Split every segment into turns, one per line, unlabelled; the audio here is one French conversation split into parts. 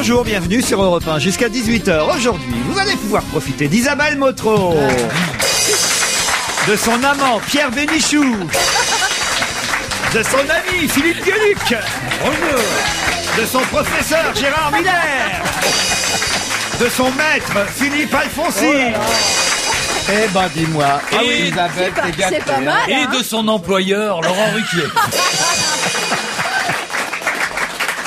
Bonjour, bienvenue sur Europe 1 jusqu'à 18h. Aujourd'hui, vous allez pouvoir profiter d'Isabelle Motro, de son amant Pierre Bénichou, de son ami Philippe Gueluc, de son professeur Gérard Miller, de son maître Philippe Alfonsi.
Eh ben dis-moi,
Et
Isabelle, t'es gâtée,
c'est pas mal.
Et de son employeur, Laurent Ruquier.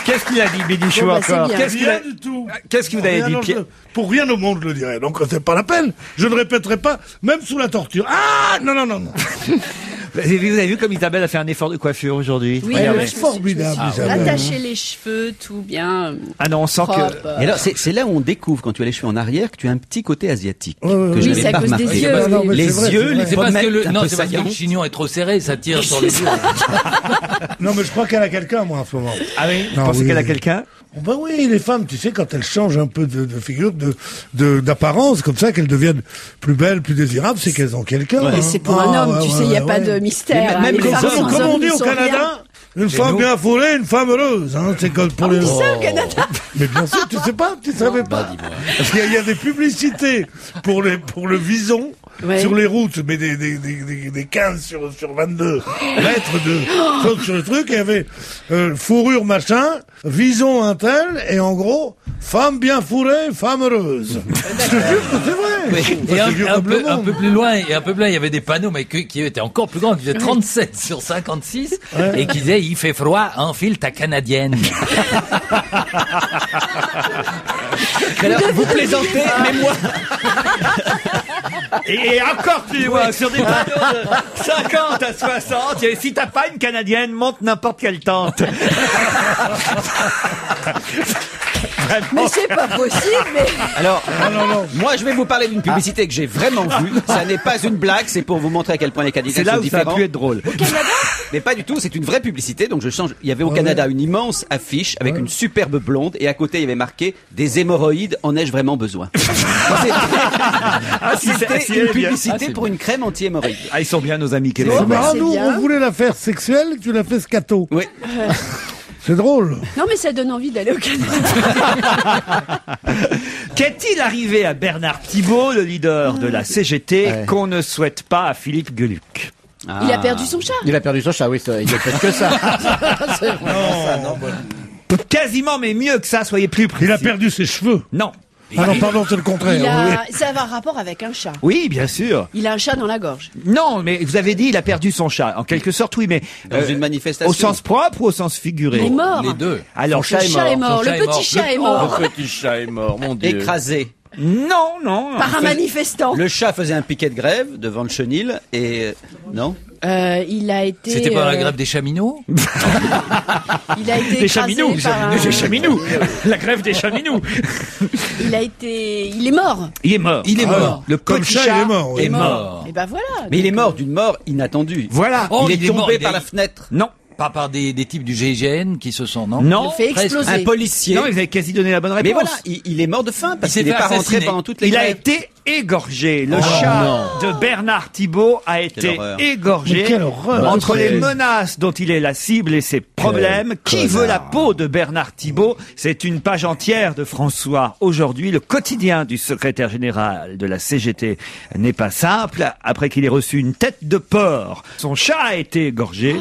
Qu'est-ce qu'il a dit, Bénichou,
Bon, bah, c'est
encore?
bien.
Rien du tout.
Qu'est-ce que vous avez dit,
Non,
Pierre?
pour rien au monde, je le dirais. Donc, c'est pas la peine. Je ne répéterai pas, même sous la torture. Ah, non.
Vous avez vu comme Isabelle a fait un effort de coiffure aujourd'hui?
Oui,
Elle
ouais,
est formidable,
je suis
Isabelle.
attacher les cheveux, tout bien.
Ah non, on sent
Propre.
que...
Et alors, c'est là où on découvre, quand tu as les cheveux en arrière, que tu as un petit côté asiatique. Que
Oui,
je n'avais
c'est à
pas
cause des
remarqué.
yeux.
Non, mais
Les
c'est vrai,
yeux,
c'est
les
vrai.
C'est parce que
pommettes,
le,
un
non,
peu
c'est parce que le
saillantes.
chignon est trop serré, ça tire sur les yeux.
Non, mais je crois qu'elle a quelqu'un, moi, en ce moment.
Ah oui? Vous
Non,
pensez
oui,
qu'elle a
oui.
quelqu'un?
Oh, ben oui, les femmes, tu sais, quand elles changent un peu de figure, d'apparence, comme ça, qu'elles deviennent plus belles, plus désirables, c'est qu'elles ont quelqu'un.
Et
hein.
c'est pour
Ah,
un homme,
ouais,
tu
ouais,
sais, il n'y a
ouais,
pas
ouais.
de mystère.
Mais même
Les
les
femmes
hommes,
sans
Comme
hommes
on dit
ne
au
sont rien.
Canada, une femme
nous-
bien fourrée, une femme heureuse. Hein, c'est comme pour les...
Ça, au Canada.
Mais bien sûr, tu sais pas, tu savais pas. Parce qu'il y a des publicités pour le vison
Ouais.
sur les routes, mais des 15 sur 22 mètres de choses sur le truc. Il y avait fourrure machin, vison un tel, et en gros, femme bien fourrée, femme heureuse. Je te jure que c'est vrai.
Et
C'est vieux comme le
un
monde.
peu plus loin, il y avait des panneaux, mais qui étaient encore plus grands, qui faisaient 37 sur 56, et qui disaient, il fait froid, enfile ta canadienne.
Alors, vous plaisantez, mais moi...
Et encore plus loin, sur des panneaux de 50 à 60, et si t'as pas une Canadienne, monte n'importe quelle tente.
Mais c'est pas possible, mais...
Alors, moi, je vais vous parler d'une publicité que j'ai vraiment vue. Ça n'est pas une blague, c'est pour vous montrer à quel point les candidats
C'est là
sont
où ça
différents.
a pu être drôle.
Mais pas du tout, c'est une vraie publicité, donc je change. Il y avait au Canada une immense affiche avec une superbe blonde, et à côté, il y avait marqué « Des hémorroïdes, en ai-je vraiment besoin ?» C'était
si,
une
elle est bien.
publicité pour une crème anti-hémorroïdes.
Ah, ils sont bien, nos amis
C'est
québécois.
marrant,
c'est
nous,
bien.
on voulait la faire sexuelle, tu l'as fait scato.
Oui.
C'est drôle.
Non, mais ça donne envie d'aller au Canada.
Qu'est-il arrivé à Bernard Thibault, le leader de la CGT, qu'on ne souhaite pas à Philippe Gueluc?
Il a perdu son chat.
Il a perdu son chat, oui, il a fait que ça. C'est vraiment ça, non,
Quasiment, mais mieux que ça, soyez plus précis.
Il a perdu ses cheveux.
Non.
Ah non, pardon, c'est le contraire. oui.
Ça a un rapport avec un chat.
Oui, bien sûr.
Il a un chat dans la gorge.
Non, mais vous avez dit il a perdu son chat. En quelque sorte, oui, mais
Dans une manifestation.
au sens propre ou au sens figuré?
Il est mort.
Les deux.
Alors,
Le chat est mort.
Son chat
Le
est mort.
petit chat est mort.
Le petit chat est mort, mon Dieu.
Écrasé.
non.
Par un manifestant.
Le chat faisait un piquet de grève devant le chenil et... Non.
Il a été...
C'était pas la grève des cheminots?
Il a été
Des
écrasé
chaminous,
par un...
des chaminous. La grève des chaminous.
Il a été... Il est mort.
Il est mort.
Il est mort.
Le
Comme
petit
chat,
chat
il est mort, oui.
est mort.
Et ben voilà.
Mais il est mort d'une mort inattendue.
Voilà.
Oh,
il est tombé
mort,
par la fenêtre.
Non.
Pas par des types du GIGN qui se sont, non?
Non.
Il fait
presque.
exploser.
Un policier.
Non, vous avez quasi donné la bonne réponse.
Mais voilà, il est mort de faim parce
Il s'est
qu'il n'est
fait
pas rentré
assassiner.
pendant toutes les
Il a
grèves.
été égorgé. Le chat de Bernard Thibault a été
horreur.
égorgé.
Mais quelle horreur.
Entre
C'est-
les menaces dont il est la cible et ses problèmes. Qui veut la peau de Bernard Thibault? C'est une page entière de François. Aujourd'hui, le quotidien du secrétaire général de la CGT n'est pas simple. Après qu'il ait reçu une tête de porc, son chat a été égorgé.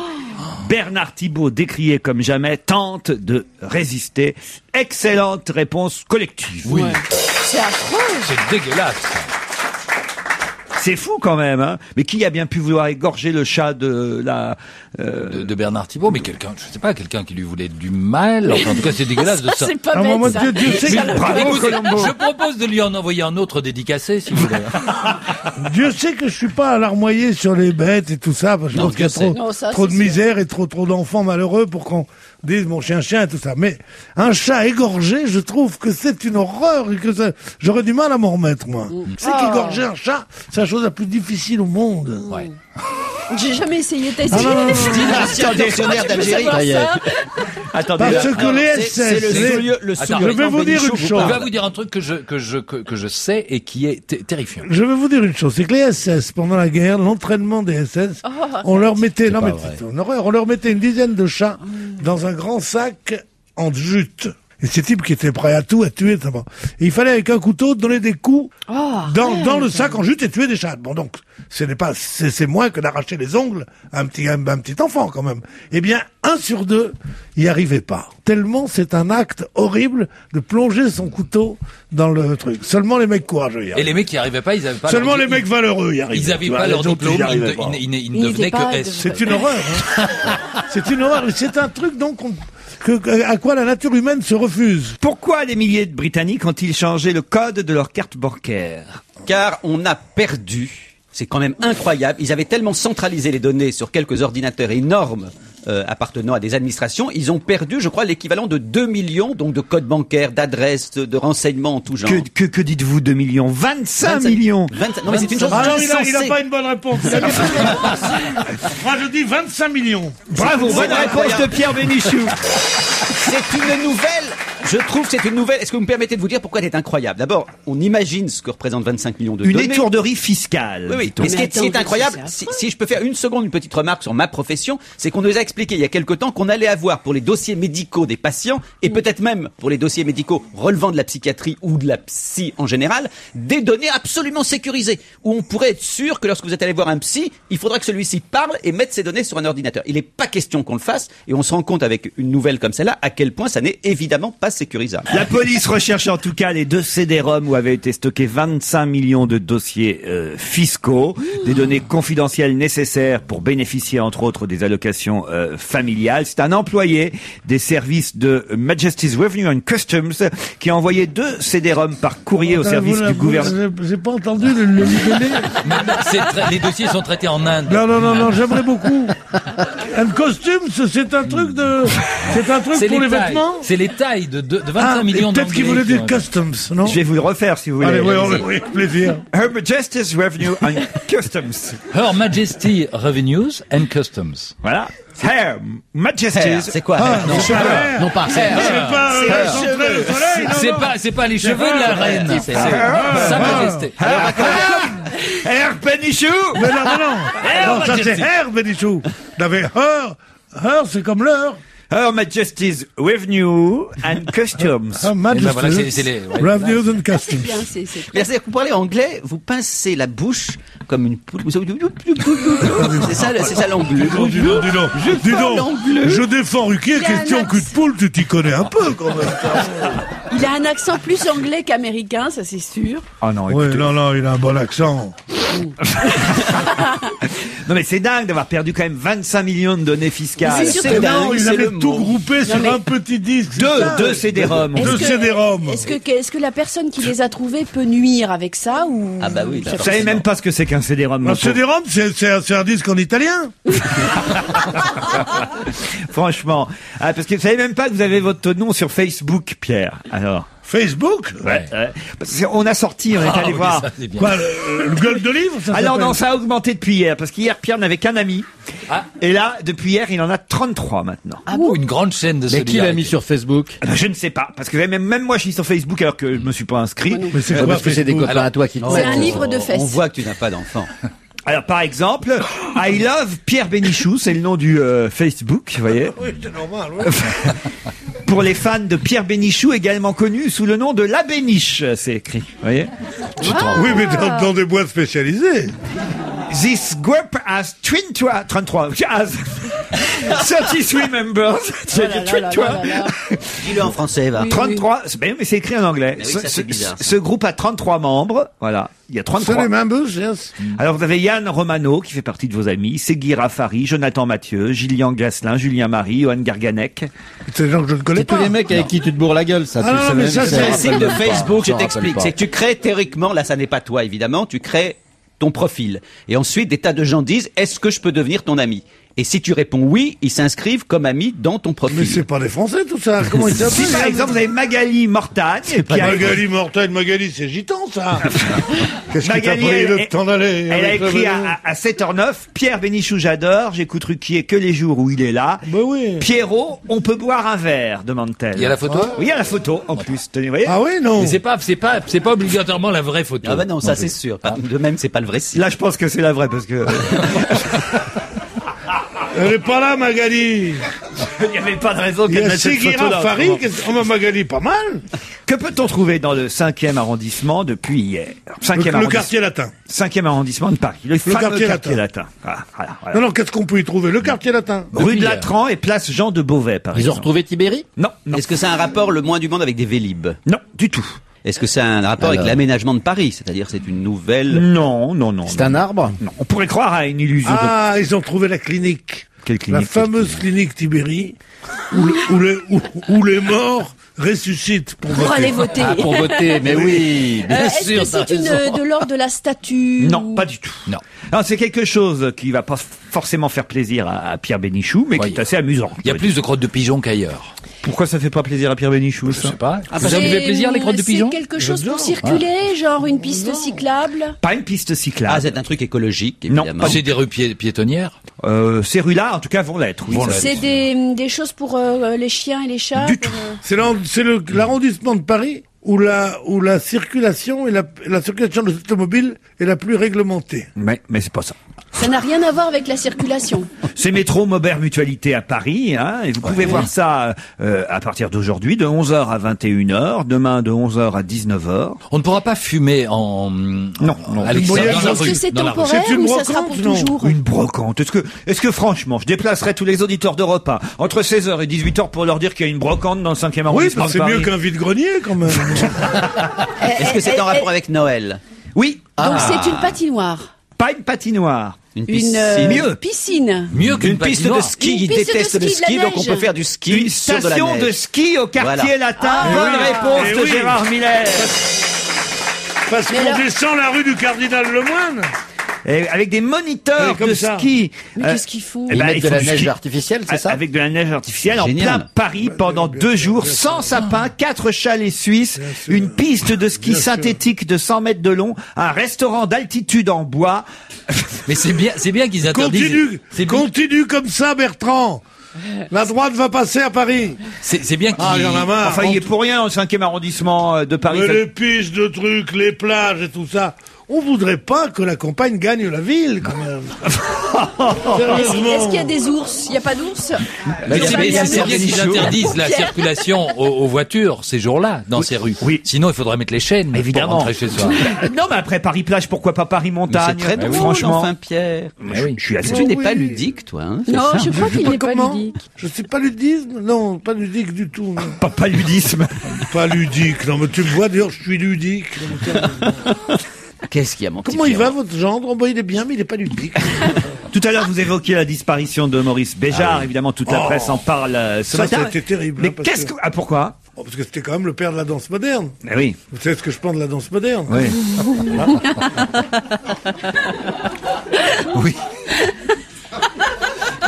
Bernard Thibault, décrié comme jamais, tente de résister. Excellente réponse collective.
Oui.
C'est affreux.
C'est dégueulasse.
C'est fou quand même, hein. Mais qui a bien pu vouloir égorger le chat de la...
De Bernard Thibault, mais quelqu'un, je sais pas, quelqu'un qui lui voulait du mal. Enfin, en tout cas, c'est dégueulasse de ça.
C'est pas
Ah,
bête,
mon
ça.
Dieu, Dieu sait que-
Bravo,
Écoutez,
Colombo.
je propose de lui en envoyer un autre dédicacé, si vous voulez.
Dieu sait que je suis pas alarmoyé sur les bêtes et tout ça, parce que je pense qu'il y a
Dieu sait.
Non, ça,
trop de
c'est sûr.
misère et trop d'enfants malheureux pour qu'on dise mon chien et tout ça. Mais un chat égorgé, je trouve que c'est une horreur et que j'aurais du mal à m'en remettre, moi. C'est qu'égorger un chat, c'est la chose la plus difficile au monde.
Ouais.
J'ai jamais essayé. T'as
Ah,
essayé?
non, non, non, non.
Dynastie tortionnaire
Tu veux
d'Algérie.
savoir
Ça y est.
ça
Attendez,
Parce
là.
que les
C'est
SS,
le
les-
sous-lieu
Attends,
je vais vous dire une
Je
chose.
vais vous dire un truc que je sais et qui est terrifiant.
Je vais vous dire une chose, c'est que les SS, pendant la guerre, l'entraînement des SS, on leur mettait, non
pas
mais
vrai.
c'est une horreur, on leur mettait une dizaine de chats dans un grand sac en jute. Et ces types qui étaient prêts à tout, à tuer, notamment. Et il fallait avec un couteau donner des coups dans le sac en jute et tuer des chats. Bon, donc, c'est moins que d'arracher les ongles à un petit enfant, quand même. Eh bien, 1 sur 2 y arrivait pas. Tellement c'est un acte horrible de plonger son couteau dans le truc. Seulement les mecs courageux y arrivent.
Et les mecs qui arrivaient pas, ils avaient pas.
Seulement les mecs valeureux y arrivent.
Ils avaient pas leur diplôme, ils ne devenaient que S.
C'est une horreur. Hein. C'est une horreur. C'est un truc donc à quoi la nature humaine se refuse.
Pourquoi des milliers de Britanniques ont-ils changé le code de leur carte bancaire?
Car on a perdu. C'est quand même incroyable. Ils avaient tellement centralisé les données sur quelques ordinateurs énormes appartenant à des administrations, ils ont perdu, je crois, l'équivalent de 2 millions donc de codes bancaires, d'adresses, de renseignements en tout genre.
Que dites-vous 2 millions? 25 millions.
25, non mais c'est une chose
Alors
insensée.
il a pas une bonne réponse. Moi je dis 25 millions.
Bravo, bonne réponse de Pierre Bénichou.
C'est une nouvelle. Je trouve que c'est une nouvelle. Est-ce que vous me permettez de vous dire pourquoi elle est incroyable? D'abord, on imagine ce que représente 25 millions de données.
Une étourderie fiscale.
Oui, oui.
dit-on.
Mais ce qui est incroyable, si je peux faire une petite remarque sur ma profession, c'est qu'on nous a expliqué il y a quelque temps qu'on allait avoir pour les dossiers médicaux des patients, et peut-être même pour les dossiers médicaux relevant de la psychiatrie ou de la psy en général, des données absolument sécurisées, où on pourrait être sûr que lorsque vous êtes allé voir un psy, il faudra que celui-ci parle et mette ses données sur un ordinateur. Il n'est pas question qu'on le fasse, et on se rend compte avec une nouvelle comme celle-là à quel point ça n'est évidemment pas sécurisable.
La police recherche en tout cas les 2 CD-ROM où avaient été stockés 25 millions de dossiers fiscaux, des données confidentielles nécessaires pour bénéficier entre autres des allocations familiales. C'est un employé des services de Majesty's Revenue and Customs qui a envoyé 2 CD-ROM par courrier au service du gouvernement.
J'ai pas entendu le lui donner.
Les dossiers sont traités en Inde.
Non, j'aimerais beaucoup. Un costume, c'est un truc pour les vêtements.
C'est les tailles de 25 millions d'anglais.
Peut-être qu'il voulait dire customs, non?
Je vais vous le refaire si vous voulez.
Allez, oui, plaisir.
Her Majesty's Revenue and Customs.
Her Majesty Revenues and Customs.
Voilà. Her Majesty's.
C'est quoi?
Non,
Hair.
non, pas
C'est
hair.
pas centrer le soleil, non.
C'est pas les cheveux de la reine. C'est Sa Majesté.
Her Bénichou.
Mais non. Non, ça c'est Her Bénichou. Her, c'est comme l'heure.
Her Majesty's Revenue and Customs.
Her Majesty's
Voilà, c'est les... ouais.
Revenues and Customs.
Bien, c'est
Mais c'est-à-dire que vous parlez anglais, vous pincez la bouche comme une poule. C'est ça l'anglais.
Dis donc. Je défends Ruquier, question cul de poule, tu t'y connais un peu quand même.
Il a un accent plus anglais qu'américain, ça c'est sûr.
Oh non,
Oui,
écoutez.
non, il a un bon accent.
Non mais c'est dingue d'avoir perdu quand même 25 millions de données fiscales.
Mais c'est sûr que
Non, il
c'est
avait
le
tout
mot.
groupé sur
mais-
un petit disque.
Deux CD-ROM.
Deux CD-ROM.
Est-ce que la personne qui les a trouvés peut nuire avec ça ou...
Ah bah oui.
Vous savez même pas ce que c'est qu'un CD-ROM.
Un CD-ROM, c'est un disque en italien.
Franchement. Ah, parce que vous savez même pas que vous avez votre nom sur Facebook, Pierre. Alors.
Facebook.
Parce qu'on a sorti, on est allé voir.
Ça, c'est bien.
Quoi, le gueule de livre, ça
Alors
s'appelle
non, ça a augmenté depuis hier, parce qu'hier Pierre n'avait qu'un ami.
Ah.
Et là, depuis hier, il en a 33 maintenant.
Ah bon, une grande chaîne de
Mais qui l'a mis sur Facebook?
Ah ben, je ne sais pas, parce que même moi je suis sur Facebook alors que je me suis pas inscrit.
Mais c'est quoi
Parce que c'est des
Facebook
copains à toi qui te
C'est un
mettent.
livre de fesses.
On voit que tu n'as pas d'enfant.
Alors par exemple, I love Pierre Bénichou, c'est le nom du Facebook, vous voyez.
Oui, c'est normal, oui.
Pour les fans de Pierre Bénichou, également connu sous le nom de La Béniche, c'est écrit, vous voyez.
Oui, mais dans des boîtes spécialisées.
This group has 33 has 33 members.
Dis-le en français, va.
33, mais c'est écrit en anglais.
Mais oui, ça, c'est bizarre, ça.
Ce groupe a 33 membres, voilà. Il y a
C'est
33.
les members, yes.
Alors vous avez Yann Romano qui fait partie de vos amis, Segui Rafari, Jonathan Mathieu, Gillian Gasselin, Julien Marie, Johan Garganec.
C'est des gens que je ne connais
C'est tous
pas.
les mecs avec qui tu te bourres la gueule, ça.
Ah non, mais ça,
Le
c'est-
principe de Facebook, je
me
t'explique,
rappelle pas.
c'est que tu crées théoriquement, là ça n'est pas toi évidemment, tu crées ton profil. Et ensuite, des tas de gens disent, est-ce que je peux devenir ton ami? Et si tu réponds oui, ils s'inscrivent comme amis dans ton profil.
Mais c'est pas des Français, tout ça. Comment ils
Si
s'appellent?
par exemple vous avez Magali Mortagne, qui a,
Magali Mortagne, Magali, c'est gitan, ça. Qu'est-ce qui t'a
Magali,
pris le
elle-
temps d'aller?
elle a
avec le
écrit
vélo
à 7h09, Pierre Bénichou j'adore, j'écoute Ruquier que les jours où il est là.
Bah oui.
Pierrot, on peut boire un verre, demande-t-elle.
Il y a la photo?
Oui, il y a la photo en plus, tenez, vous voyez.
Ah oui, non.
Mais c'est pas obligatoirement la vraie photo.
Ah bah non, ça c'est sûr. De même, c'est pas le vrai site.
Là je pense que c'est la vraie parce que...
Elle est pas là, Magali.
Il n'y avait pas de raison
Il y
qu'elle
a
mette cette photo
Séguira
là.
Farid, on m'a gagné pas mal.
Que peut-on trouver dans le 5e arrondissement depuis hier? 5e
Le quartier latin.
5e arrondissement de Paris. Le fameux
quartier
quartier
latin.
latin. Voilà.
Non, non, qu'est-ce qu'on peut y trouver? Le quartier latin.
Rue de
hier.
Latran et place Jean de Beauvais, par
Ils ont
exemple.
retrouvé Tibéri?
Non, non,
Est-ce que ça a un rapport le moins du monde avec des Vélib?
non, du tout.
Est-ce que ça a un rapport avec
Alors.
l'aménagement de Paris? C'est-à-dire c'est une nouvelle...
Non, non, non.
C'est
non.
un arbre?
Non, on pourrait croire à une illusion.
Ah, ils ont trouvé la clinique.
Quelle clinique?
La fameuse clinique Tibéri, où les morts ressuscitent pour
Pour
voter.
aller voter.
Ah, pour voter, mais oui, bien
Est-ce
sûr.
que c'est
t'as raison.
de l'ordre de la statue?
Non, pas du tout.
Non.
Non, c'est quelque chose qui va pas forcément faire plaisir à Pierre Bénichou, mais
Oui.
qui est assez amusant.
Il y a plus de crottes de pigeons qu'ailleurs.
Pourquoi ça fait pas plaisir à Pierre Bénichou,
Je
ça
sais pas.
Ah,
Ça vous fait plaisir les crottes de pigeons?
C'est quelque chose pour circuler, genre une piste cyclable?
Pas une piste
Ah,
cyclable.
c'est un truc écologique,
Non,
évidemment.
C'est des rues piétonnières?
Ces rues-là, en tout cas, vont l'être. Oui,
Vont
ça-
l'être.
C'est des choses pour les chiens et les chats?
Du
pour,
tout.
C'est l'arrondissement de Paris où la circulation et la circulation de l'automobile est la plus réglementée.
Mais c'est pas ça.
Ça n'a rien à voir avec la circulation.
C'est Métro Maubert Mutualité à Paris, hein, et vous pouvez voir ça à partir d'aujourd'hui, de 11h à 21h, demain de 11h à 19h.
On ne pourra pas fumer en...
Non.
à l'extérieur, dans la
Est-ce
rue.
que c'est
dans la rue.
temporaire
C'est une
ou ça sera
brocante,
pour
non
toujours?
Une brocante. Est-ce que franchement, je déplacerai tous les auditeurs d'Europe 1 entre 16h et 18h pour leur dire qu'il y a une brocante dans le 5e
Oui,
arrondissement
parce
de
que c'est
Paris?
mieux qu'un vide-grenier, quand même.
Est-ce que c'est en rapport avec Noël?
Oui.
Donc c'est une patinoire.
Pas une patinoire.
Une
Une
piscine?
Mieux.
piscine.
Mieux qu'une
Une piste
patinoire.
de ski.
Une
Ils
piste de
détestent le
ski, de la
ski, donc on
neige.
peut faire du ski
Une
sur de la
station
neige.
de ski au quartier
Voilà.
latin.
Ah,
Bonne
oui.
réponse
Eh
de
oui.
Gérard Miller.
Parce
Mais
qu'on
alors-
descend la rue du Cardinal Lemoine.
Et avec des moniteurs
Oui, comme
de
ça.
ski.
Mais qu'est-ce qu'ils font?
eh
Ils
ben,
mettent
il
de
faut
la
du
neige
ski.
artificielle, c'est ça?
Avec de la neige artificielle
Génial.
en plein Paris pendant 2 jours, sans sapin, 4 chalets suisses, une piste de ski synthétique de 100 mètres de long, un restaurant d'altitude en bois.
Mais c'est bien qu'ils interdisent.
Continue comme ça, Bertrand. La droite va passer à Paris.
C'est bien qu'ils...
Ah, il y en a marre.
Enfin, il est pour rien dans le 5e arrondissement de Paris.
Mais les pistes de trucs, les plages et tout ça. On voudrait pas que la campagne gagne la ville, quand même.
Est-ce qu'il y a des ours? Il n'y a pas d'ours?
Mais
Il y a
c'est
pas
bien
de
qu'ils
ours.
interdisent la circulation aux voitures ces jours-là dans ces rues.
Oui.
Sinon, il faudrait mettre les chaînes
Évidemment.
pour rentrer chez soi.
Non, mais après Paris-Plage, pourquoi pas
Mais
Paris-Montagne?
c'est très drôle,
franchement.
enfin, Pierre.
Ah oui.
Je suis assez...
Tu n'es
oui.
pas ludique, toi, hein, c'est
Non,
ça
je crois qu'il n'est pas
Comment
ludique.
Je suis pas ludisme? Non, pas ludique du tout. Non.
Pas ludisme.
Pas ludique. Non, mais tu me vois, d'ailleurs, je suis ludique.
Qu'est-ce qu'il y a, mon petit
Comment il
Pierre
va, votre gendre? Bon, il est bien, mais il est pas ludique.
Tout à l'heure, vous évoquiez la disparition de Maurice Béjart. Évidemment, toute la presse en parle ce
Ça,
matin.
c'était terrible.
Mais
hein, parce
qu'est-ce
que...
que... Ah, pourquoi?
Oh, parce que c'était quand même le père de la danse moderne.
Eh oui.
Vous savez ce que je pense de la danse moderne?
Oui. Oui.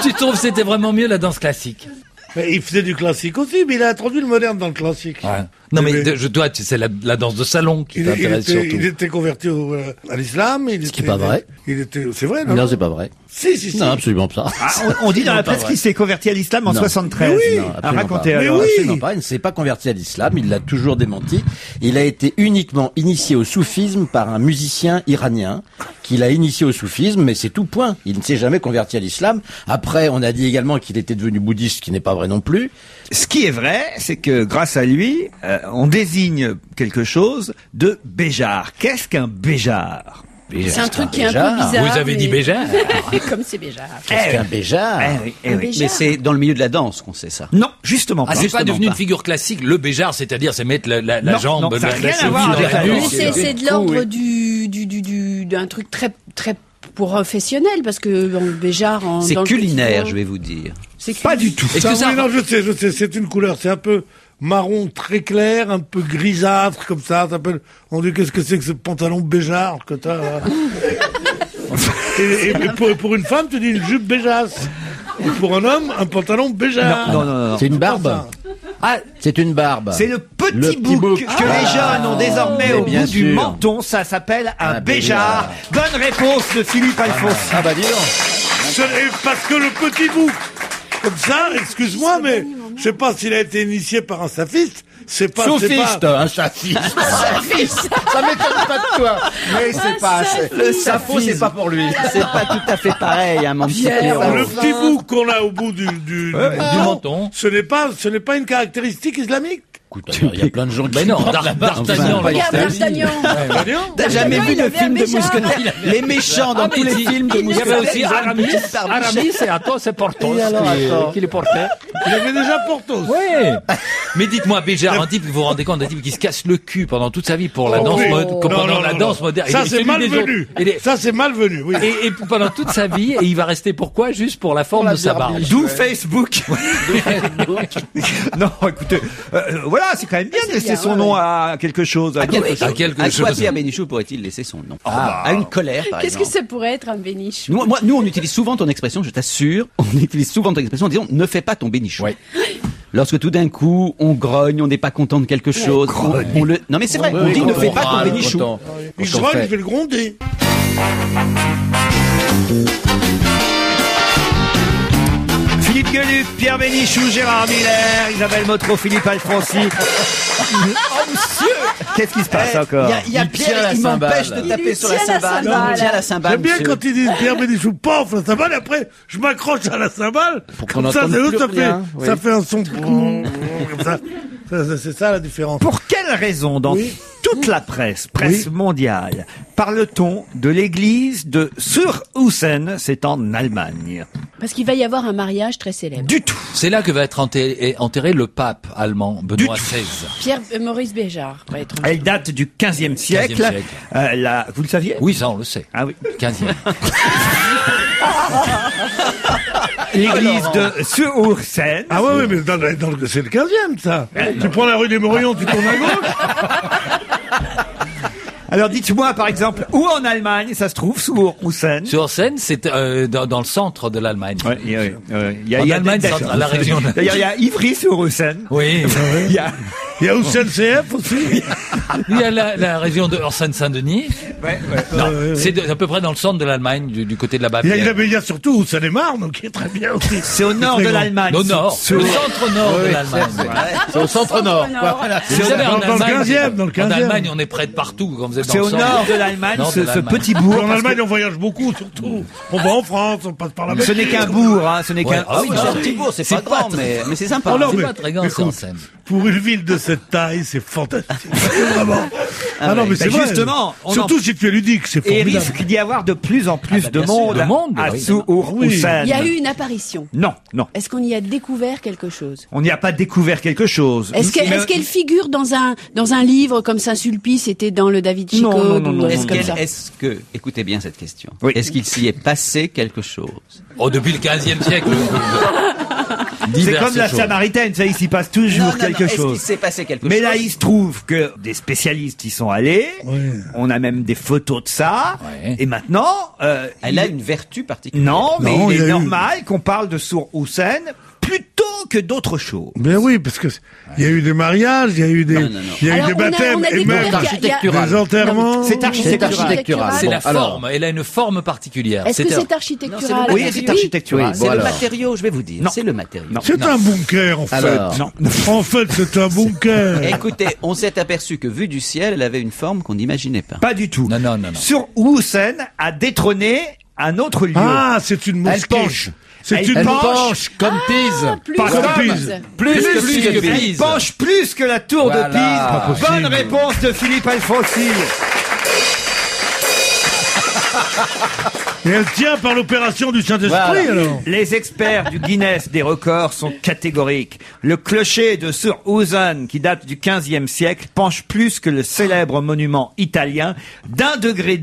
Tu trouves que c'était vraiment mieux la danse classique?
Mais il faisait du classique aussi, mais il a introduit le moderne dans le classique.
Non, mais
Mais-
c'est la danse de salon qui
Il
t'intéresse surtout.
était converti à l'islam.
Ce qui est pas vrai.
C'est vrai, non?
Non, c'est pas vrai.
Si.
Non, absolument pas.
Ah, on dit dans la
pas
presse
vrai.
qu'il s'est converti à l'islam en
Non.
73.
Mais oui.
Non,
Ah,
absolument
racontez
pas.
alors.
oui.
Absolument pas. Il ne s'est pas converti à l'islam. Il l'a toujours démenti. Il a été uniquement initié au soufisme par un musicien iranien qui l'a initié au soufisme, mais c'est tout point. Il ne s'est jamais converti à l'islam. Après, on a dit également qu'il était devenu bouddhiste, ce qui n'est pas vrai non plus.
Ce qui est vrai, c'est que grâce à lui, on désigne quelque chose de Béjart. Qu'est-ce qu'un Béjart?
C'est un truc qui est un
Béjart.
peu bizarre.
Vous avez dit
mais-
Béjart?
Comme c'est Béjart.
Qu'est-ce qu'un béjart?
Eh oui, eh oui.
Béjart.
Mais c'est dans le milieu de la danse qu'on sait ça.
Non, justement pas.
Ah, c'est pas
Justement
devenu
pas.
une figure classique, le Béjart, c'est-à-dire c'est mettre la
Non,
jambe,
non, ça a
la
rien à
cheville
voir
dans
avec
la
la
nuque.
Mais
danse.
c'est de l'ordre d'un truc très, très professionnel, parce que Béjart en
C'est
dans le
culinaire,
petit-
je vais vous dire.
C'est
Pas du tout.
Est-ce
Ça,
que ça...
oui, non, je sais, c'est une couleur, c'est un peu marron très clair, un peu grisâtre, comme ça, s'appelle, on dit qu'est-ce que c'est que ce pantalon Béjart que t'as, là? et pour une femme, tu dis une jupe Béjasse. Et pour un homme, un pantalon Béjart.
Non.
C'est une barbe.
Ah,
C'est une barbe.
c'est le petit
Le petit
bouc
bouc.
que les jeunes ont désormais
Mais
au
bien
bout du
sûr.
menton. Ça s'appelle un
Un
Béjart. Bonne réponse de Philippe Alphonse.
Ah bah dis donc.
Parce que le petit bouc, comme ça, excuse-moi, mais je sais pas s'il a été initié par un safiste, c'est pas...
Sophiste, un safiste. Ça m'étonne pas de toi. Mais c'est pas assez.
Le
Safo, c'est pas pour lui.
C'est pas tout à fait pareil, hein, mon petit Pierrot.
Le petit bout qu'on a au bout du
menton.
ce n'est pas une caractéristique islamique.
Écoute, il y a plein de gens qui...
Mais non, D'Artagnan,
Regarde D'Artagnan.
T'as jamais vu le film de mousquetaires? Les méchants dans tous les films de
Il y avait aussi
mousquetaires.
Aramis et Athos et Porthos qui les portaient.
Il avait déjà Porthos.
Oui. Mais dites-moi, Béjar, un type, vous vous rendez compte d'un type qui se casse le cul pendant toute sa vie pour la danse, pendant la danse moderne.
Ça, c'est malvenu. Ça, c'est malvenu, oui.
Et pendant toute sa vie, et il va rester pourquoi? Juste pour la forme de sa barbe.
D'où Facebook. Non, écoutez, voilà, c'est quand même bien de laisser son nom à quelque chose.
À quelque chose.
À quelque
À quoi
chose.
Pierre Bénichou pourrait-il laisser son nom? À une colère, par
Qu'est-ce que
exemple.
ça pourrait être un bénichou?
Nous, on utilise souvent ton expression, je t'assure, on utilise souvent ton expression en disant ne fais pas ton bénichou.
Ouais.
Lorsque tout d'un coup, on grogne, on n'est pas content de quelque chose, on le... Non mais c'est vrai, on dit ne fais pas ton bénichou.
Il grogne, il fait le gronder.
Philippe Gueluc, Pierre Bénichou, Gérard Miller, Isabelle Motro, Philippe Alfonsi. Oh monsieur, qu'est-ce qui se passe encore?
Il y a
Il tient
Pierre,
la
il m'empêche
cymbale.
de taper
lui
sur la
tient la
cymbale.
cymbale.
Il tient la cymbale.
J'aime bien
monsieur.
quand ils disent Pierre Bénichou, paf, la cymbale, et après, je m'accroche à la cymbale.
qu'on
Comme ça,
n'entende
c'est eux,
plus rien, oui.
ça fait un son. Comme ça. C'est ça la différence.
Pour quelle raison, dans toute la presse mondiale, parle-t-on de l'église de Surhausen, c'est en Allemagne?
Parce qu'il va y avoir un mariage très célèbre.
Du tout.
C'est là que va être enterré le pape allemand, Benoît XVI.
Pierre Maurice Béjart va être.
Elle date du 15e siècle.
15e siècle.
Vous le saviez?
Oui, ça, on le sait.
Ah oui.
15e.
L'église de Surhausen.
Ah ouais, mais c'est le 15e, ça. Tu prends la rue des Morillons, tu tournes à gauche.
Alors dites-moi par exemple, où en Allemagne ça se trouve, Surhausen?
Sur Seine, c'est dans le centre de l'Allemagne.
Ouais, il y a
En Allemagne, centre, la région.
D'ailleurs, il y a Ivry-sur-Hausen.
Oui.
Il y a...
Il y a OCNCF aussi.
Il y a la région de Seine-Saint-Denis. Non, c'est à peu près dans le centre de l'Allemagne, du côté de la Bavière.
Il y a surtout Seine-et-Marne, qui est très bien aussi.
C'est au nord de l'Allemagne.
Au nord, le centre-nord de l'Allemagne.
C'est au centre-nord. Voilà.
Vous savez, en
dans le
Allemagne,
15e, dans le 15e.
En Allemagne, on est près de partout quand vous êtes dans
C'est
le
au
centre.
nord de l'Allemagne,
Nord de
ce
l'Allemagne.
petit bourg.
En
parce
Allemagne, on voyage beaucoup, surtout. On va en France, on passe par la
que ce n'est qu'un bourg, hein, ce n'est
Ouais.
qu'un...
Ah oui,
C'est un petit bourg, c'est pas grand, mais c'est sympa.
Oh non,
C'est
mais-
pas très grand, c'est en Seine.
Pour une ville de cette taille, c'est fantastique. Vraiment. Ah non, mais c'est
Ben
vrai.
justement, on
Surtout si tu es ludique, c'est
Et il
formidable.
risque d'y avoir de plus en plus de
bien sûr,
monde
de monde,
à
oui.
Surhausen.
Il y a eu une apparition.
Non, non.
Est-ce qu'on y a découvert quelque chose?
On n'y a pas découvert quelque chose.
Est-ce qu'elle figure dans un livre comme Saint-Sulpice était dans le David
Non,
Chicotte
non, non,
ou
non,
est-ce
non,
comme
non.
ça?
Est-ce que, écoutez bien cette question,
Oui.
est-ce qu'il s'y est passé quelque chose?
Oh, depuis le 15e siècle.
C'est
diverses
comme la
choses.
Samaritaine, ça, il s'y passe toujours quelque
Est-ce qu'il
chose.
s'est passé quelque
Mais
chose?
là, il se trouve que des spécialistes y sont allés.
Oui.
On a même des photos de ça.
Ouais.
Et maintenant,
Elle a une vertu particulière.
non, mais
Non,
il
il y
est
a eu-
normal qu'on parle de Surhausen plutôt que d'autres choses.
Mais oui, parce que il y a eu des mariages, il y a eu des,
Non, non, non.
il y a eu
Alors,
des baptêmes
on a
et même
découvert qu'il y a-
des enterrements.
C'est
architectural.
C'est
Bon,
la
alors.
forme. Elle a une forme particulière.
Est-ce que
C'est-à-dire-
c'est architectural?
Non, c'est le
Oui,
matériau.
c'est architectural.
Oui,
C'est
bon,
le
alors.
matériau, je vais vous dire.
Non.
C'est le matériau.
Non.
C'est un bunker, en fait.
Alors.
Non.
En fait, c'est un bunker.
Écoutez, on s'est aperçu que vue du ciel, elle avait une forme qu'on n'imaginait pas.
Pas du tout.
Non, non, non, non.
Surhausen a détrôné un autre lieu.
Ah, c'est une
Elle
mosquée.
penche.
C'est
Elle
une
Elle
penche.
penche comme Pise.
Plus
Pas
comme
comme
Pise.
Plus
que
Elle
Pise.
penche plus que la tour
Voilà.
de Pise.
Pas
possible.
Bonne réponse de Philippe Alfonsi.
Et elle tient par l'opération du Saint-Esprit,
Voilà.
alors.
Les experts du Guinness des records sont catégoriques. Le clocher de Surhausen, qui date du 15e siècle, penche plus que le célèbre monument italien d'1,10 degré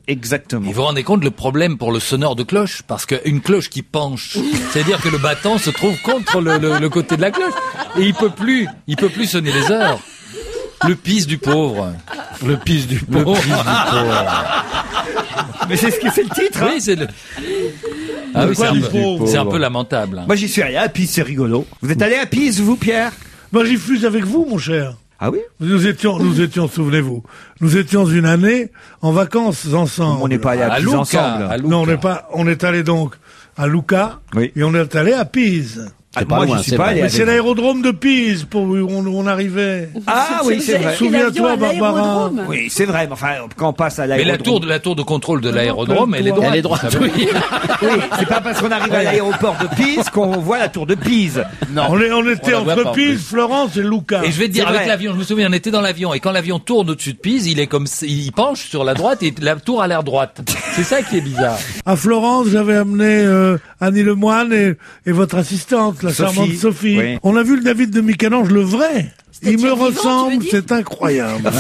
exactement.
Et vous vous rendez compte le problème pour le sonneur de cloche? Parce qu'une cloche qui penche, c'est-à-dire que le battant se trouve contre le côté de la cloche. Et il peut plus sonner les heures. Le pisse du pauvre.
Le Pise du
Le
pauvre.
pisse du pauvre.
Mais c'est ce qui fait le titre. Hein.
Oui, c'est le... Ah oui,
Quoi,
c'est un
du
peu-
pauvre
c'est un peu lamentable. hein.
Moi, j'y suis allé à Pise, c'est rigolo. Vous êtes allé à Pise, vous, Pierre?
Moi, j'y fus avec vous, mon cher.
Ah oui?
Nous étions, souvenez-vous, nous étions une année en vacances ensemble.
On n'est pas allé à
À
Pise
Lucca,
ensemble.
à Lucca.
Non, on est allé donc à Lucca.
Oui.
Et on est allé à Pise.
C'est pas
moi,
loin,
j'y suis
c'est
pas
vrai.
allé
Mais
avec
c'est
vous.
l'aérodrome de Pise pour où on arrivait.
Ah oui, c'est vrai.
Souviens-toi, Barbara.
Oui, c'est vrai, mais enfin, quand on passe à
Mais
l'aérodrome...
la tour de contrôle de l'aérodrome, elle est droite.
Elle est droite,
vous savez.
oui.
Oui, c'est pas parce qu'on arrive à l'aéroport de Pise qu'on voit la tour de Pise.
Non.
On était
On la voit
entre
pas en
Pise,
plus.
Florence et Lucca.
Et je vais te dire,
C'est
avec
vrai.
l'avion, je me souviens, on était dans l'avion, et quand l'avion tourne au-dessus de Pise, il est comme, il penche sur la droite, et la tour a l'air droite. C'est ça qui est bizarre.
À Florence, j'avais amené Annie Lemoine et votre assistante, la
Sophie.
charmante Sophie.
Oui.
On a vu le David de Michel-Ange, le vrai. Il me
vivant, tu veux
ressemble,
dire
c'est incroyable.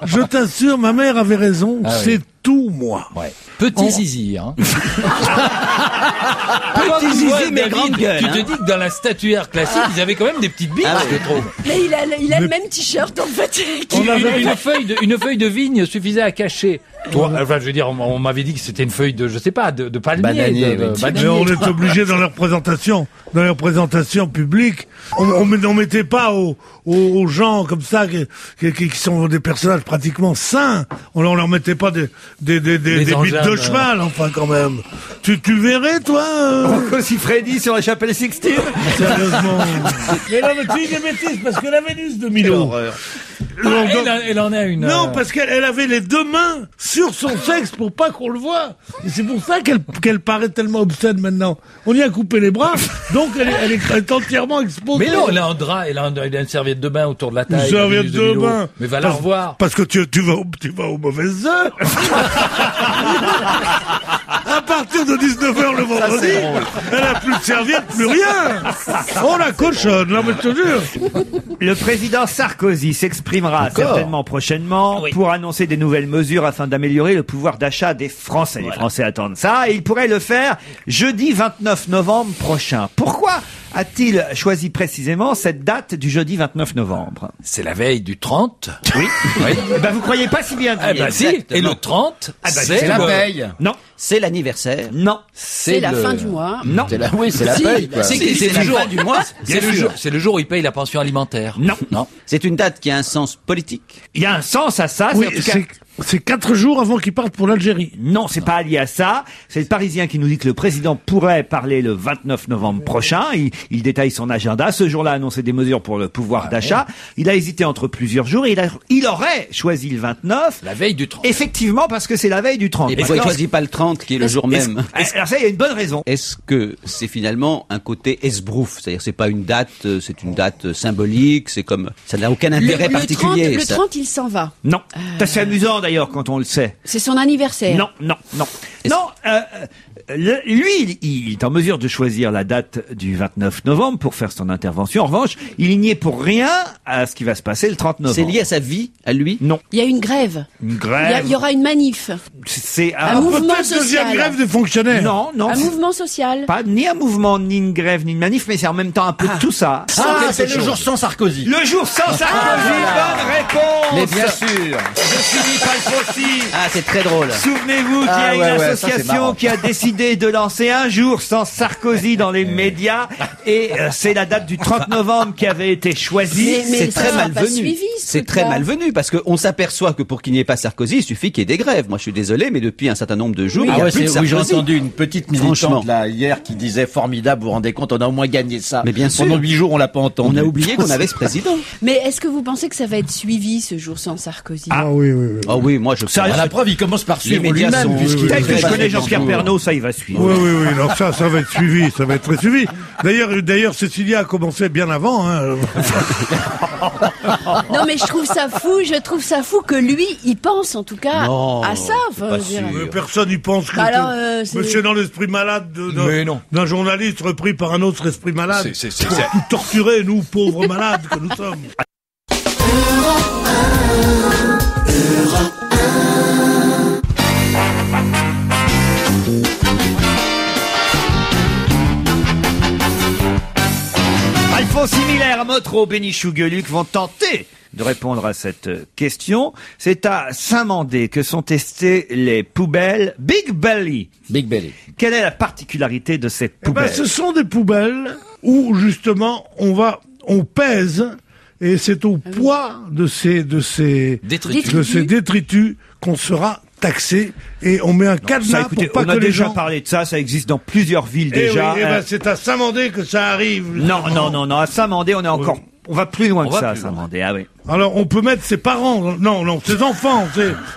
Je t'assure, ma mère avait raison,
Ah oui.
c'est tout moi.
Ouais. Petit zizi, hein.
Petit
Tu vois,
zizi, mais
David,
grande gueule.
Tu te dis que dans la statuaire classique, ils avaient quand même des petites bites, je trouve.
Mais il a le même t-shirt en fait.
Une feuille de vigne suffisait à cacher. Toi, enfin, je veux dire, on m'avait dit que c'était une feuille de, je sais pas, de palmier.
Bananier,
de
oui.
Mais on est obligé dans leur présentation publique, on mettait pas aux gens comme ça qui sont des personnages pratiquement sains. On leur mettait pas des bites de
engins,
cheval, enfin quand même. Tu verrais toi
Rocco Siffredi sur la chapelle Sixtine.
Sérieusement. Mais non, mais tu dis des bêtises parce que la Vénus de Milo.
Elle en a une.
Non, parce qu'elle avait les deux mains sur son sexe pour pas qu'on le voie. Et c'est pour ça qu'elle paraît tellement obscène maintenant. On y a coupé les bras, donc elle est entièrement exposée.
Mais non, elle a un drap, elle a une serviette de bain autour de la taille.
Une serviette
la Vénus
de
Milo.
bain.
Mais va la revoir.
Parce que tu vas aux mauvaises heures. À partir de 19h le vendredi, elle a plus de serviette, plus rien. Oh la cochonne, là, mais je te jure.
Le président Sarkozy s'exprimera certainement prochainement pour annoncer des nouvelles mesures afin d'améliorer le pouvoir d'achat des Français. Les Français attendent ça et il pourrait le faire jeudi 29 novembre prochain. Pourquoi a-t-il choisi précisément cette date du jeudi 29 novembre?
C'est la veille du 30.
Oui. Eh ben, vous croyez pas si bien.
Eh ben si.
Exactement.
Et le 30,
Ah ben,
c'est
la
le-
veille.
Non,
C'est l'anniversaire.
non,
C'est la fin du mois.
non,
C'est la paye, quoi.
C'est la fin du mois.
C'est le jour où il paye la pension alimentaire.
non.
Non.
C'est une date qui a un sens politique.
Il y a un sens à ça.
Oui,
c'est en tout cas-
c'est 4 jours avant qu'ils partent pour l'Algérie.
Non, c'est pas lié à ça. C'est le Parisien qui nous dit que le président pourrait parler le 29 novembre prochain. Il détaille son agenda. Ce jour-là, annoncer des mesures pour le pouvoir d'achat. Il a hésité entre plusieurs jours et il aurait choisi le 29.
La veille du 30.
Effectivement, parce que c'est la veille du 30.
Et pourquoi il choisit pas le 30, qui est le jour même?
Alors ça, il y a une bonne raison.
Est-ce que c'est finalement un côté esbrouf? C'est-à-dire c'est pas une date, c'est une date symbolique, c'est comme, ça n'a aucun intérêt particulier.
Le
ça.
30, il s'en va.
Non. C'est assez amusant d'ailleurs quand on le sait.
C'est son anniversaire.
Non. Non, lui, il est en mesure de choisir la date du 29 novembre pour faire son intervention. En revanche, il n'y est pour rien à ce qui va se passer le 30 novembre.
C'est lié à sa vie, à lui?
Non.
Il y a une grève.
Une
Il
grève.
y aura une manif.
C'est
Un mouvement
Peut-être deuxième
social.
grève des fonctionnaires.
Non,
Un
c'est
mouvement social.
pas ni un mouvement, ni une grève, ni une manif, mais c'est en même temps un peu de tout ça.
Ah, c'est le jour sans Sarkozy.
Le jour sans Sarkozy, bonne réponse.
Mais bien sûr.
Je suis Palfossi.
Ah, c'est très drôle.
Souvenez-vous qu'il y a
Ah,
une
ouais, ouais, ça, c'est
association
marrant.
qui a décidé de lancer un jour sans Sarkozy dans les médias et c'est la date du 30 novembre qui avait été choisie.
Mais
C'est
ça
très
sera pas
malvenu.
suivi, ce
C'est très
truc-là.
malvenu parce qu'on s'aperçoit que pour qu'il n'y ait pas Sarkozy, il suffit qu'il y ait des grèves. Moi, je suis désolé, mais depuis un certain nombre de jours, il
Ah
n'y a
ouais,
plus de
oui, j'ai
Sarkozy.
entendu une petite
Franchement.
militante là hier qui disait formidable, vous vous rendez compte, on a au moins gagné ça.
Mais bien sûr.
Pendant 8 jours, on l'a pas entendu.
On a oublié qu'on avait ce président.
Mais est-ce que vous pensez que ça va être suivi ce jour sans Sarkozy?
Ah oui.
Ah oui, moi je.
Ça,
À la preuve, il commence par suivre
médias
lui-même,
sont-
puisqu'il
Tel que
fait
je
pas
connais
ses
Jean-Pierre
discours.
Pernaut, ça il va suivre.
Oui. Alors ça va être suivi, ça va être très suivi. D'ailleurs, Cécilia a commencé bien avant. Hein.
Non, mais je trouve ça fou que lui, il pense en tout cas
Non,
à ça. Enfin,
pas
je veux dire.
sûr.
Mais personne n'y pense que
Alors,
mais c'est dans l'esprit malade
Mais non.
d'un journaliste repris par un autre esprit malade.
C'est-
Pour tout torturer, nous, pauvres malades que nous sommes.
Alphonse Miller, Motro, Bénichou, Gueluc vont tenter de répondre à cette question. C'est à Saint-Mandé que sont testées les poubelles Big Belly.
Big Belly.
Quelle est la particularité de ces
Eh ben,
poubelles?
ce sont des poubelles où justement on pèse et c'est au poids de ces
Détritus.
détritus qu'on sera taxé et on met un cadenas
Ça, écoutez,
pour pas
on a
que les
déjà
gens...
parlé de ça existe dans plusieurs villes
Eh
déjà.
oui, c'est à Saint-Mandé que ça arrive.
Non, à Saint-Mandé, on est encore... On va plus loin que ça, à Saint-Mandé, ah oui.
Alors, on peut mettre ses parents, non, ses enfants,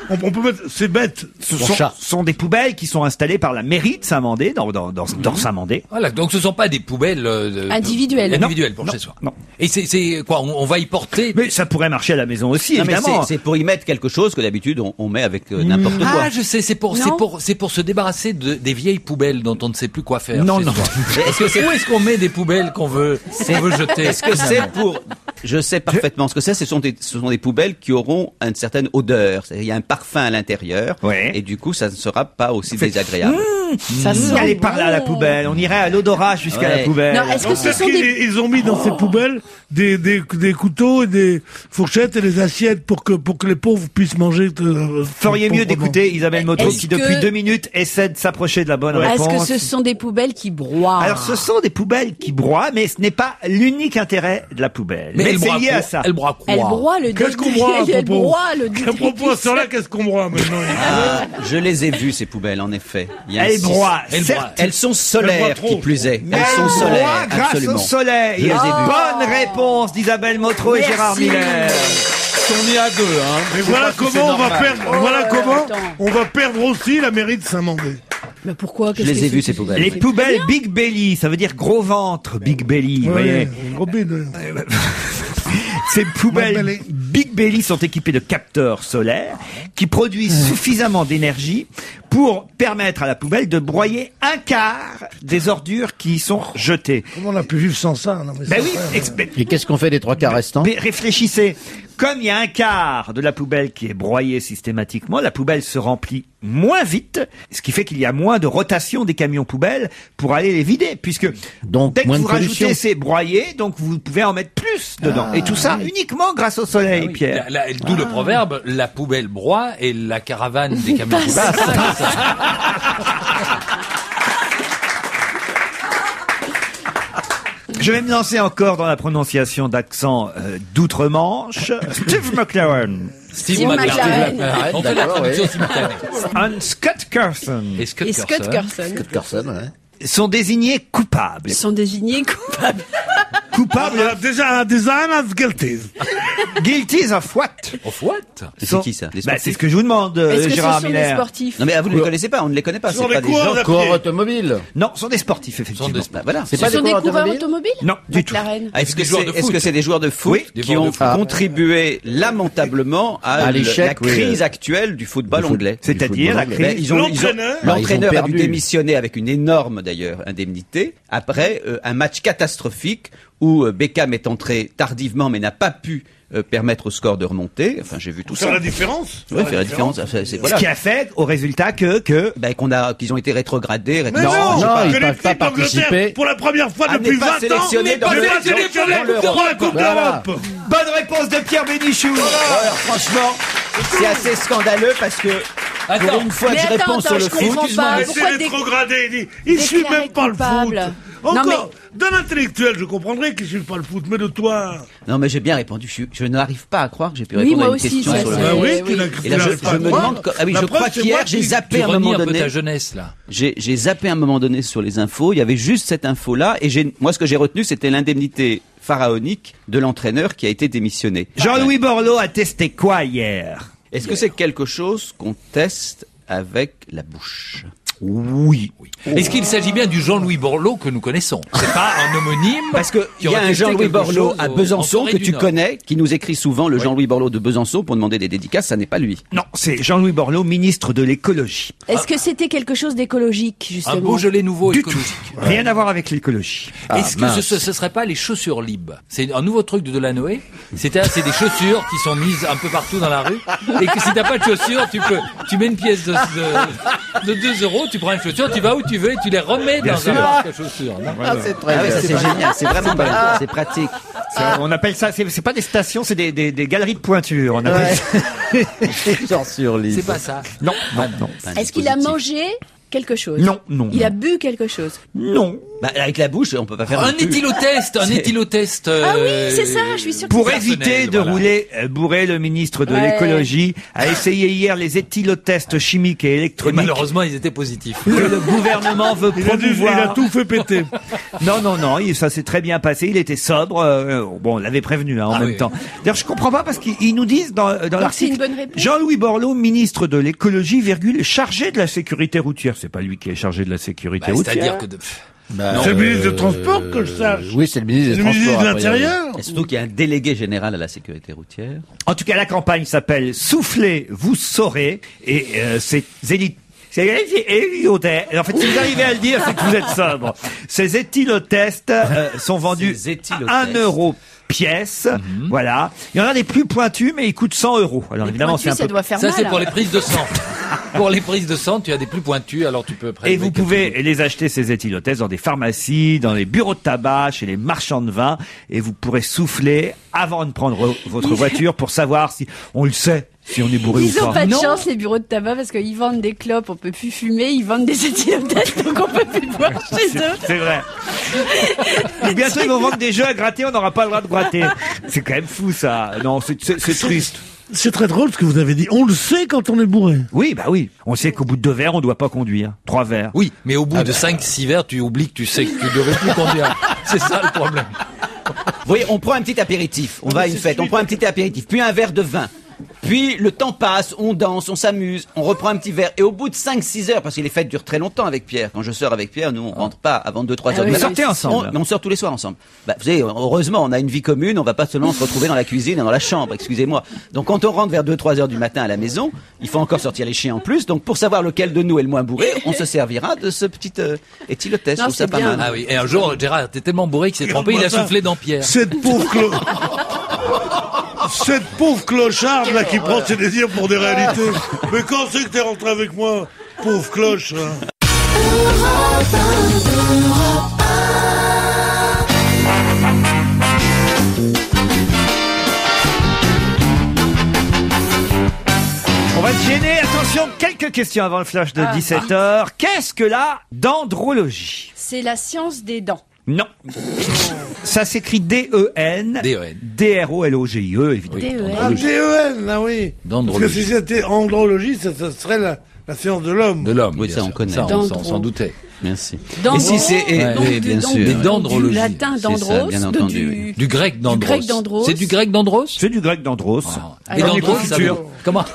on peut mettre ses bêtes.
Ce sont des poubelles qui sont installées par la mairie de Saint-Mandé, dans Saint-Mandé.
Voilà, donc ce sont pas des poubelles
individuelles
pour chez soi.
Non.
Et c'est quoi, on va y porter?
Mais ça pourrait marcher à la maison aussi,
Non, mais
évidemment.
c'est pour y mettre quelque chose que d'habitude on met avec n'importe quoi.
Ah, je sais, c'est pour se débarrasser des vieilles poubelles dont on ne sait plus quoi faire.
Non.
Où est-ce qu'on met des poubelles qu'on veut jeter?
Est-ce que c'est pour... Je sais parfaitement ce que c'est. Ce sont des poubelles qui auront une certaine odeur. Il y a un parfum à l'intérieur.
Ouais.
Et du coup, ça ne sera pas aussi désagréable.
Ça sent
Allez
bon.
par là, la poubelle. On irait à l'odorat jusqu'à la poubelle.
Non, est-ce que ce sont des...
Ils ont mis dans ces poubelles des couteaux et des fourchettes et des assiettes pour que les pauvres puissent manger.
Feriez mieux
proprement.
d'écouter Isabelle Moto
Est-ce
qui,
que-
depuis 2 minutes, essaie de s'approcher de la bonne réponse.
Est-ce que ce sont des poubelles qui broient?
Alors, ce sont des poubelles qui broient, mais ce n'est pas l'unique intérêt de la poubelle. Mais
elle
c'est
broie
lié
quoi?
à ça.
Elle broie quoi?
Elle broie le
Qu'est-ce qu'on broie à
Elle
propos
broie le
À propos de cela, qu'est-ce qu'on broie maintenant
Je les ai vues, ces poubelles, en effet. Il y a
Elle broie,
Elle
certes.
broie.
Elles sont
Elles
solaires,
broient trop.
qui plus est.
Mais
Elles sont
elle
solaires,
broie grâce
absolument.
au soleil.
Je les ai vues.
Bonne réponse d'Isabelle Motro et
Merci.
Gérard Miller.
On est à deux, hein.
Et voilà comment on va perdre. Voilà comment
attends.
on va perdre aussi la mairie de Saint-Mandé.
Mais pourquoi?
Je les ai vues, ces poubelles.
Les poubelles Big Belly, ça veut dire gros ventre, Big Belly, vous voyez.
Gros bide.
Ces poubelles
Belly.
Big Belly sont équipées de capteurs solaires qui produisent suffisamment d'énergie pour permettre à la poubelle de broyer un quart des ordures qui y sont jetées.
Comment on a pu vivre sans ça? Non, mais
Ben
c'est
oui,
vrai.
Et qu'est-ce qu'on fait des 3 quarts restants?
mais réfléchissez. Comme il y a un quart de la poubelle qui est broyée systématiquement, la poubelle se remplit moins vite, ce qui fait qu'il y a moins de rotation des camions poubelles pour aller les vider, puisque
Donc,
dès que
moins
vous
de pollution.
rajoutez ces broyés, donc vous pouvez en mettre plus dedans. Et tout ça uniquement grâce au soleil,
Ah oui,
Pierre.
D'où le proverbe, la poubelle broie et la caravane des camions poubelles.
Je vais me lancer encore dans la prononciation d'accent d'outre-Manche. Steve McLaren,
Steve McLaren.
On fait la traduction simultanée.
and Scott Carson
Et Scott
Et Scott
Carson.
Carson
Personne, ouais.
sont désignés coupables.
Ils sont désignés coupables.
Coupables,
Déjà, design as guilty.
guilty of what?
Of what?
C'est qui ça? Les
Bah,
sportifs
c'est ce que je vous demande,
Est-ce que ce
Gérard
sont des
Miller.
sportifs?
Non mais vous ne les connaissez pas, on ne les connaît pas.
Ce sont
C'est pas
des
des
coureurs
gens.
à
Coureur
pied.
automobile.
Non, ce sont des sportifs, effectivement.
Bah, voilà.
C'est
Ce
pas des
sont des
coureurs
coureurs
automobiles?
automobiles?
Non, du tout.
McLaren.
Est-ce que
des joueurs de
est-ce
foot.
que c'est des joueurs de foot
Oui.
Des
qui
joueurs
ont
de foot.
contribué lamentablement à
À l'échec,
la crise actuelle du football
Du foot-
anglais?
C'est-à-dire la
football
crise.
Ben,
L'entraîneur
l'entraîneur
Ils ont
a dû
perdu.
démissionner avec une énorme d'ailleurs indemnité après un match catastrophique où Beckham est entré tardivement mais n'a pas pu permettre au score de remonter. Enfin, j'ai vu tout
Faire
ça.
la différence.
Oui, faire la différence. Enfin, c'est
Ce
voilà.
qui a fait au résultat que
Ben, qu'ils ont été rétrogradés.
Mais non,
non, ils
que
peuvent
l'équipe
pas
d'Angleterre,
participer.
pour la première fois
Ah,
depuis
n'est pas
20 ans,
sélectionné dans
n'est
le-
pas sélectionné pour la Coupe
Voilà.
d'Europe.
bonne réponse de Pierre Bénichou.
Alors, franchement, c'est assez scandaleux parce que pour une fois que
Mais
je réponds sur le
je
foot,
comprends pas.
Mais
Pourquoi
c'est
des-
rétrogradé. Il ne suit
déclaré
même pas le foot.
coupable. Non,
Encore, d'un intellectuel, je comprendrais qu'il ne suit pas le foot, mais de toi.
non mais j'ai bien répondu. Je n'arrive pas à croire que j'ai pu
Oui,
répondre
moi
à une
aussi,
question
ça,
sur le
c'est-
foot.
Bah oui,
oui.
tu
Et là, je
n'arrives pas
me
à croire.
demande. Ah oui,
La
je
preuve,
crois
c'est
qu'hier
moi
j'ai
qui-
zappé
Tu
à un
renies
moment
un peu
donné.
ta jeunesse, là.
J'ai zappé à un moment donné sur les infos. Il y avait juste cette info-là, et moi, ce que j'ai retenu, c'était l'indemnité pharaonique de l'entraîneur qui a été démissionné.
Jean-Louis Borloo a testé quoi hier?
Est-ce que c'est quelque chose qu'on teste avec la bouche?
Oui.
Est-ce qu'il s'agit bien du Jean-Louis Borloo que nous connaissons? C'est pas un homonyme?
Parce que
qui
il y a
aurait
un
testé
Jean-Louis
quelque
Borloo
chose
à
en
Besançon
Corée
que
du
tu
Nord.
connais, qui nous écrit souvent le Jean-Louis Borloo de Besançon pour demander des dédicaces. Ça n'est pas lui.
Non, c'est Jean-Louis Borloo, ministre de l'écologie.
Est-ce que c'était quelque chose d'écologique,
Un
justement?
Beaujolais nouveau
Du
écologique.
Rien à voir avec l'écologie.
Est-ce que ce serait pas les chaussures libres? C'est un nouveau truc de Delanoë. C'est des chaussures qui sont mises un peu partout dans la rue. Et que si t'as pas de chaussures, tu mets une pièce de 2 euros, tu prends une chaussure, tu vas où tu veux et tu les remets dans un parc à chaussures. Non?
C'est très
Ah oui,
bien.
ça c'est génial. C'est vraiment bien. C'est pratique.
On appelle ça, c'est pas des stations, c'est des galeries de pointure. On appelle ça.
Genre sur l'île.
C'est pas ça.
Non, non, non.
Un
Est-ce qu'il a
dispositif.
mangé quelque chose.
Non, non.
Il a bu quelque chose.
Non.
Bah, avec la bouche, on peut pas faire
Un
non plus.
éthylotest, un éthylotest.
Ah oui, c'est ça, je suis sûre que
Pour
c'est ça.
éviter de
voilà.
rouler bourré, le ministre de
Ouais.
l'écologie a essayé hier les éthylotests chimiques et
Et
électroniques
malheureusement, ils étaient positifs.
que le gouvernement veut
Il a
promouvoir.
tout fait péter.
Non, ça s'est très bien passé. Il était sobre. Bon, on l'avait prévenu en
Ah
même
oui.
temps. D'ailleurs, je comprends pas parce qu'ils nous disent dans
c'est
l'article.
une bonne réponse.
Jean-Louis Borloo, ministre de l'écologie, chargé de la sécurité routière. C'est pas lui qui est chargé de la sécurité routière.
C'est-à-dire que...
Bah,
C'est le ministre des Transports que je sache.
Oui, c'est le ministre des
Le ministre
Transports.
de
a priori.
l'Intérieur.
Et surtout qu'il y a un délégué général à la sécurité routière.
En tout cas, la campagne s'appelle Soufflez, vous saurez. Et c'est Zélie. En fait, si vous arrivez à le dire, c'est que vous êtes sobre. Ces éthylotests sont vendus
Ces éthylotests.
à 1 euro pièce. Voilà. Il y en a des plus pointus, mais ils coûtent 100 euros. Alors
Les
évidemment, c'est un
pointus, ça
peu...
doit faire
Ça,
mal.
c'est pour
hein.
les prises de sang. Pour les prises de sang, tu as des plus pointus, alors tu peux prélever
Et vous
quelque
pouvez
chose.
les acheter, ces éthylotests, dans des pharmacies, dans les bureaux de tabac, chez les marchands de vin. Et vous pourrez souffler avant de prendre votre voiture pour savoir si on le sait, si on est bourré
Ils
ou
ont
pas.
pas de
Non.
chance, les bureaux de tabac, parce qu'ils vendent des clopes, on peut plus fumer, ils vendent des éthylotests, donc on peut plus boire chez eux.
C'est vrai. Et bientôt, ils vont vendre des jeux à gratter, on n'aura pas le droit de gratter. C'est quand même fou, ça. Non, c'est triste.
C'est très drôle ce que vous avez dit. On le sait quand on est bourré.
Oui, bah oui. On sait qu'au bout de 2 verres, on doit pas conduire. 3 verres.
Oui, mais au bout de 5-6 verres, tu oublies que tu sais que tu devrais plus conduire. C'est ça le problème.
Vous voyez, on prend un petit apéritif. On va à une fête, on prend un petit apéritif, puis un verre de vin. Puis le temps passe, on danse, on s'amuse, on reprend un petit verre. Et au bout de 5-6 heures, parce que les fêtes durent très longtemps avec Pierre. Quand je sors avec Pierre, nous on rentre pas avant 2-3 heures.
oui,
du matin.
sortez ensemble.
On sort tous les soirs ensemble. Bah, vous savez, heureusement, on a une vie commune. On va pas seulement se retrouver dans la cuisine et dans la chambre. Excusez-moi. Donc quand on rentre vers 2-3 heures du matin à la maison, il faut encore sortir les chiens en plus. Donc pour savoir lequel de nous est le moins bourré, on se servira de ce petit éthylotest. Je
Non,
trouve ça
c'est
pas
bien.
mal.
Ah oui, et un jour, Gérard était tellement bourré qu'il s'est trompé, il a soufflé dans Pierre.
Cette pauvre clocharde là qui prend ses désirs pour des réalités. Mais quand c'est que t'es rentré avec moi, pauvre cloche hein.
On va se gêner. Attention, quelques questions avant le flash de 17h. Qu'est-ce que la dendrologie?
C'est la science des dents.
Non. Ça s'écrit D-E-N.
D-E-N.
D-R-O-L-O-G-I-E, évidemment.
D-E-N.
Ah, D-E-N, ah oui. Parce que
Dendrologie.
si c'était andrologie, ça serait la science de l'homme.
De l'homme.
Oui,
bien
ça,
sûr.
on connaît.
Ça,
Dendro.
on s'en doutait.
Merci.
Dendro.
Et si c'est,
Donc,
oui, bien sûr.
Des
Du
dendrologie.
latin
C'est ça,
dendros,
bien
de
entendu,
du...
Du grec dendros.
grec dendros.
C'est du grec dendros
C'est du grec dendros.
Et
Alors,
dendros, ça veut... Comment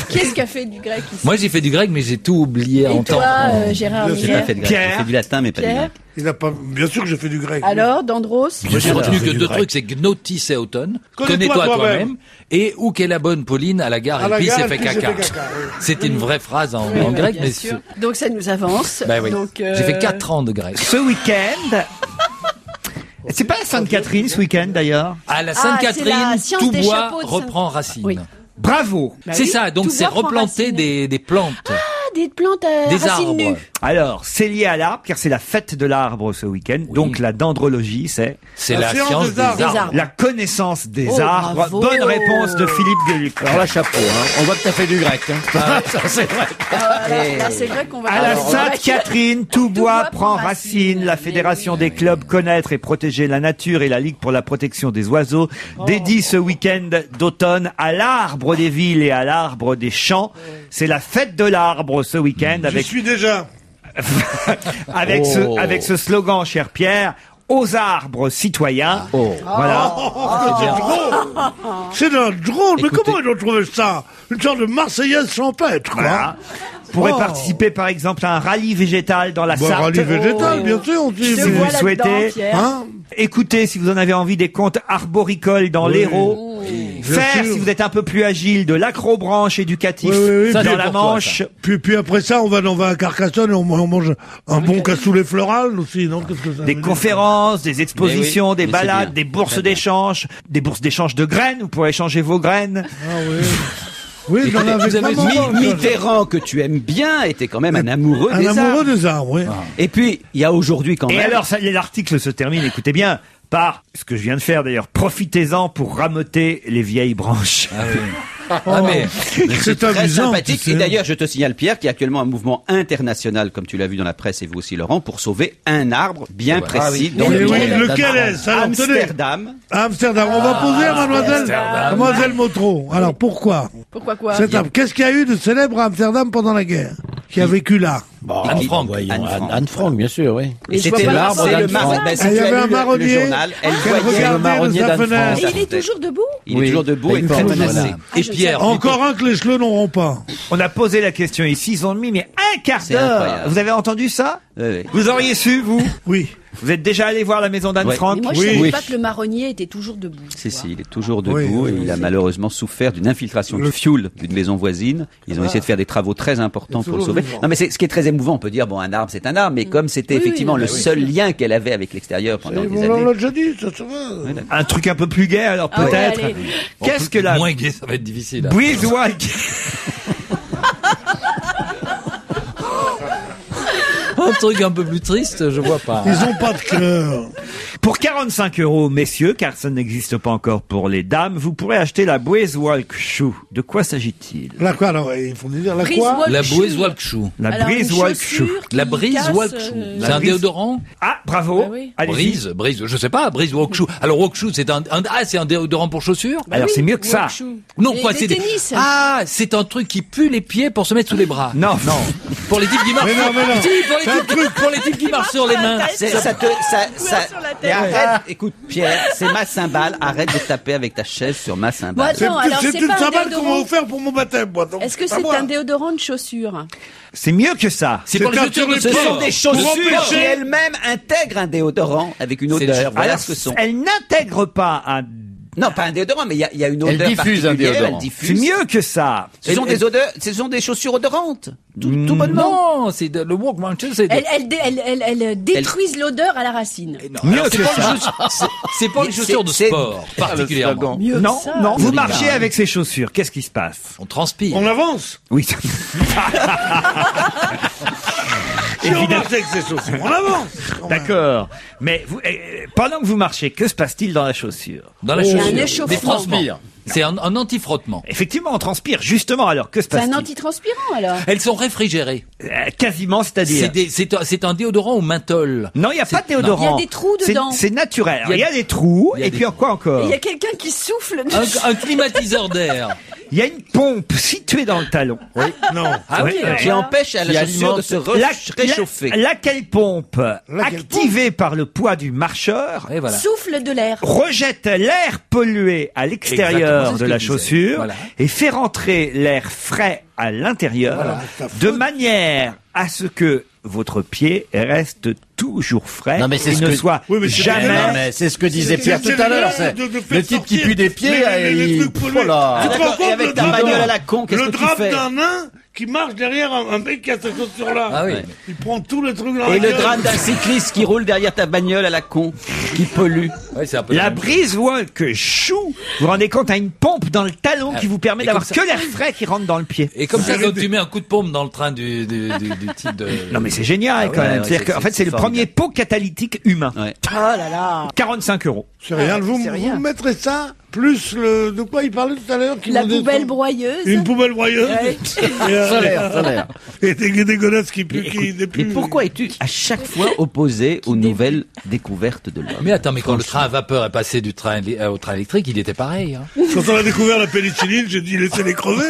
Qu'est-ce qu'a fait du grec ici?
Moi, j'ai fait du grec, mais j'ai tout oublié en
Et
temps.
toi, Gérard
Bien
J'ai
Miller
pas fait de grec.
Pierre.
J'ai fait du latin, mais pas du
Pierre
grec.
Il a pas, bien sûr que j'ai fait du grec.
Alors, dendros?
Moi, j'ai retenu
J'ai
que
du
2
grec.
trucs, c'est gnotis et automne.
Connais-toi
Connais-toi
toi-même.
toi-même. Et où qu'est la bonne Pauline à la gare,
À la
elle pisse
gare,
et fait
elle pisse et
caca.
fait caca, oui.
C'était une vraie phrase en
Oui,
grec,
bien
mais
sûr. Donc ça nous avance.
bah oui.
Donc,
J'ai fait 4 ans de grec.
Ce week-end... C'est pas la Sainte-Catherine ce week-end d'ailleurs?
À la
c'est
Sainte-Catherine,
la science
tout
des
bois
chapeaux de Sainte-
reprend racine.
Oui.
Bravo.
Bah
C'est
oui,
ça, donc
tout
c'est
bois prend
replanter
racine.
des plantes,
Ah, des plantes à
des
racines
arbres.
nues.
Alors, c'est lié à l'arbre, car c'est la fête de l'arbre ce week-end. Donc la dendrologie, c'est
C'est
La
la
science
science
des
des
arbres.
arbres.
arbres.
la connaissance des
Oh,
arbres.
bravo.
Bonne réponse de Philippe Gueluc.
Alors là, chapeau, hein. On voit que t'as fait du grec, hein.
Ça, c'est vrai.
Là, c'est vrai qu'on va...
À la
Alors,
Sainte-Catherine, tout bois prend racine. La
Mais
Fédération
oui.
des clubs Connaître et protéger la nature et la Ligue pour la protection des oiseaux dédie ce week-end d'automne à l'arbre des villes et à l'arbre des champs. C'est la fête de l'arbre ce week-end
J'y
avec
suis déjà.
avec ce slogan, cher Pierre, aux arbres citoyens. Voilà.
C'est un drôle. Mais
Écoutez-
comment ils ont trouvé ça? Une sorte de Marseillaise champêtre, quoi.
Voilà. Vous pourrez participer par exemple à un rallye végétal dans la
Bon,
Sarthe.
rallye végétal, bien sûr. On dit,
Je te
Si vous
vois
le
là-dedans,
souhaitez.
Pierre.
hein?
Écoutez, si vous en avez envie, des contes arboricoles dans l'Hérault. Faire,
sûr.
si vous êtes un peu plus agile, de l'acrobranche éducatif
Oui,
Ça,
dans
c'est
la
pour toi,
Manche.
Puis après ça, on va à Carcassonne et on mange un bon cassoulet floral aussi, non? Qu'est-ce que ça
Des
veut dire?
conférences, des expositions,
Mais oui,
des
mais c'est
balades,
bien.
des bourses
Très bien.
d'échange de graines. Vous pourrez échanger vos graines.
Ah oui. Oui, j'en
Écoutez,
avais
vous avez
vraiment
Mitterrand, que tu aimes bien, était quand même un amoureux
un
des
amoureux
arbres.
des arbres, oui.
Et puis, il y a aujourd'hui quand
Et
même...
alors, l'article se termine, écoutez bien, par ce que je viens de faire d'ailleurs. Profitez-en pour ramoter les vieilles branches.
Ah oui. Ah, mais
C'est
Très
amusant.
sympathique.
tu
Et
sais.
d'ailleurs, je te signale, Pierre, qu'il y a actuellement un mouvement international, comme tu l'as vu dans la presse et vous aussi, Laurent, pour sauver un arbre bien précis dans
Mais
le
oui,
monde.
lequel est-ce? Alors, tenez.
Amsterdam.
Amsterdam. On va poser à mademoiselle Motro. Alors, pourquoi
Pourquoi quoi?
cet arbre? Qu'est-ce qu'il y a eu de célèbre à Amsterdam pendant la guerre? Qui a vécu là?
Anne Frank.
Voyons,
Anne Frank.
Anne Frank, bien sûr, oui.
Et
je vois
c'était
pas
l'arbre,
le
c'est le
rapport.
marronnier. Ben, si
Il y
tu
avait
as
un
lu
marronnier
le journal, elle
qu'elle
voyait.
regardait
le marronnier
de sa
d'Anne Frank.
fenêtre.
Et il est toujours debout?
Il est toujours debout et
Il
très
porte
menacé.
voilà.
Et
je
Pierre.
Encore un que les cheveux n'auront pas.
On a posé la question ici, ils ont mis mais un quart
C'est
d'heure.
incroyable.
Vous avez entendu ça?
Oui, oui.
Vous auriez su, vous?
Oui.
Vous êtes déjà allé voir la maison d'Anne
Ouais.
Frank?
Mais moi, je
Oui.
savais
Oui.
pas que le marronnier était toujours debout. tu
Si,
vois.
si, il est toujours debout
Oui,
et il a malheureusement souffert d'une infiltration de fioul d'une maison voisine. Ils ont essayé de faire des travaux très importants pour le sauver. Non, mais ce qui est très émouvant, on peut dire, bon, un arbre, c'est un arbre, mais comme c'était
Oui,
effectivement
oui,
le
bah oui.
seul lien qu'elle avait avec l'extérieur pendant des
On
années.
l'a déjà dit, ça se va.
Un truc un peu plus gai, alors
Ah ouais,
peut-être.
allez.
Qu'est-ce que la
Moins gay, ça va être difficile.
Breezewalk
Un truc un peu plus triste, je vois pas.
Ils ont pas de cœur.
Pour 45 €, messieurs, car ça n'existe pas encore pour les dames, vous pourrez acheter la Breezewalk Shoe. De quoi s'agit-il?
La quoi, alors, il faut dire la
Breeze
quoi?
Walk
La
Shoe.
Breezewalk Shoe.
La
Alors, une
Breezewalk
chaussure
Shoe.
qui
La Breezewalk
casse,
Shoe.
La
C'est un
brise-
déodorant?
Ah, bravo.
Ah oui.
Allez-y.
Brise, je sais pas, Brise Walk Shoe. Alors Walk Shoe, c'est c'est un déodorant pour chaussures?
Bah
Alors,
oui,
c'est mieux que ça.
walk shoe.
Non,
Les-
quoi,
les
c'est
tennis.
Ah, c'est un truc qui pue les pieds pour se mettre sous les bras.
Non, non.
Pour les types qui marchent.
Mais non, mais non.
Si, pour les types qui marchent sur les mains.
Et arrête, écoute, Pierre, c'est ma cymbale, arrête de taper avec ta chaise sur ma
Bon,
cymbale.
attends, alors
C'est
c'est
une
pas un
cymbale qu'on m'a
déodorant.
offert pour mon baptême, moi. donc
Est-ce que
pas
c'est
moi.
un déodorant de chaussure?
C'est mieux que ça.
C'est pour les
un
chaussures de
sur les
Ce
sport.
sont des
Pour
chaussures
empêcher-
qui elles-mêmes intègrent un déodorant avec une
C'est
odeur. Voilà
Alors,
ce que sont.
elle n'intègre pas un...
Non, pas un déodorant, mais il y a une
Elle
odeur
diffuse un
particulière,
déodorant.
elle
C'est
diffuse.
mieux que ça.
Ce sont des odeurs, ce sont des chaussures odorantes. Tout bonnement.
Non, c'est le Walkman Shoe, c'est
Elles détruisent l'odeur à la racine.
Mieux
c'est
que
pas les
ça.
chaussures- c'est pas les chaussures de
c'est-
sport, particulièrement.
Mieux
Non,
que ça.
non. Vous
Oui,
marchez
bah.
avec ces chaussures. Qu'est-ce qui se passe?
On transpire.
On avance.
Oui.
Si on marche avec ces chaussures, on avance. quand même.
D'accord. Mais vous, pendant que vous marchez, que se passe-t-il dans la chaussure?
Dans la
Il y a un
chaussure.
échauffement.
Des frottements. C'est un anti-frottement.
Effectivement, on transpire. Justement, alors, que se
C'est un
passe-t-il?
antitranspirant alors.
Elles sont réfrigérées.
Quasiment, c'est-à-dire.
C'est un déodorant au menthol.
Non, il n'y a pas de
Il y
déodorant.
a des trous
C'est-
dedans.
C'est naturel. Alors,
Il
Il
y
y
a
a des trous,
il y a
et
des-
puis quoi encore?
Il y a quelqu'un qui souffle dessus.
Un climatiseur d'air.
Il y a une pompe située dans le talon.
Non.
Ah oui,
Qui empêche à la chaussure de se réchauffer.
Laquelle pompe,
Laquelle
activée par le poids du marcheur,
Et voilà.
Souffle de l'air.
rejette l'air pollué à
Exactement,
l'extérieur
c'est ce
de
que
la
je disais.
chaussure
Voilà.
et fait rentrer l'air frais à l'intérieur de manière à ce que votre pied reste toujours frais
Non, mais c'est
et
ce
ne
que-
soit
Oui, mais c'est-
jamais...
Non, mais c'est ce que disait Pierre tout
C'est
à l'heure.
le
C'est
de faire
le type qui
sortir
pue des pieds.
les trucs pollués.
Oh là.
Tu te rends
D'accord, et
compte,
avec
le
ta
drame-
bagnole à la con, qu'est-ce
le
que tu
drame
fais
d'un nain qui marche derrière un mec qui a cette chaussure-là.
Ah oui.
Il prend tous les trucs dans
Et
la
le
gueule.
drame d'un cycliste qui roule derrière ta bagnole à la con, qui pollue.
Ouais, c'est un peu
La
même chose.
Breezewalk Shoe, vous vous rendez compte, a une pompe dans le talon qui vous permet
Et
d'avoir
comme ça-
que l'air frais qui rentre dans le pied.
Et comme ça, quand tu mets un coup de pompe dans le train du type de...
Non mais c'est génial quand
ouais,
même.
ouais,
C'est-à-dire qu'en fait c'est le premier
formidable.
pot catalytique humain.
Ouais.
45 €.
C'est rien. Vous mettrez ça, plus le... De quoi il parlait tout à l'heure qui
La
vous descend-
poubelle broyeuse.
Une poubelle broyeuse.
Ouais.
Solaire.
Et des godasses qui puent, qui
Mais
dépluent.
pourquoi es-tu à chaque fois opposé aux nouvelles découvertes de l'homme?
Mais attends, mais quand le train à vapeur est passé du train au train électrique, il était pareil. Hein.
Quand on a découvert la pénicilline, j'ai dit laissez-les crever.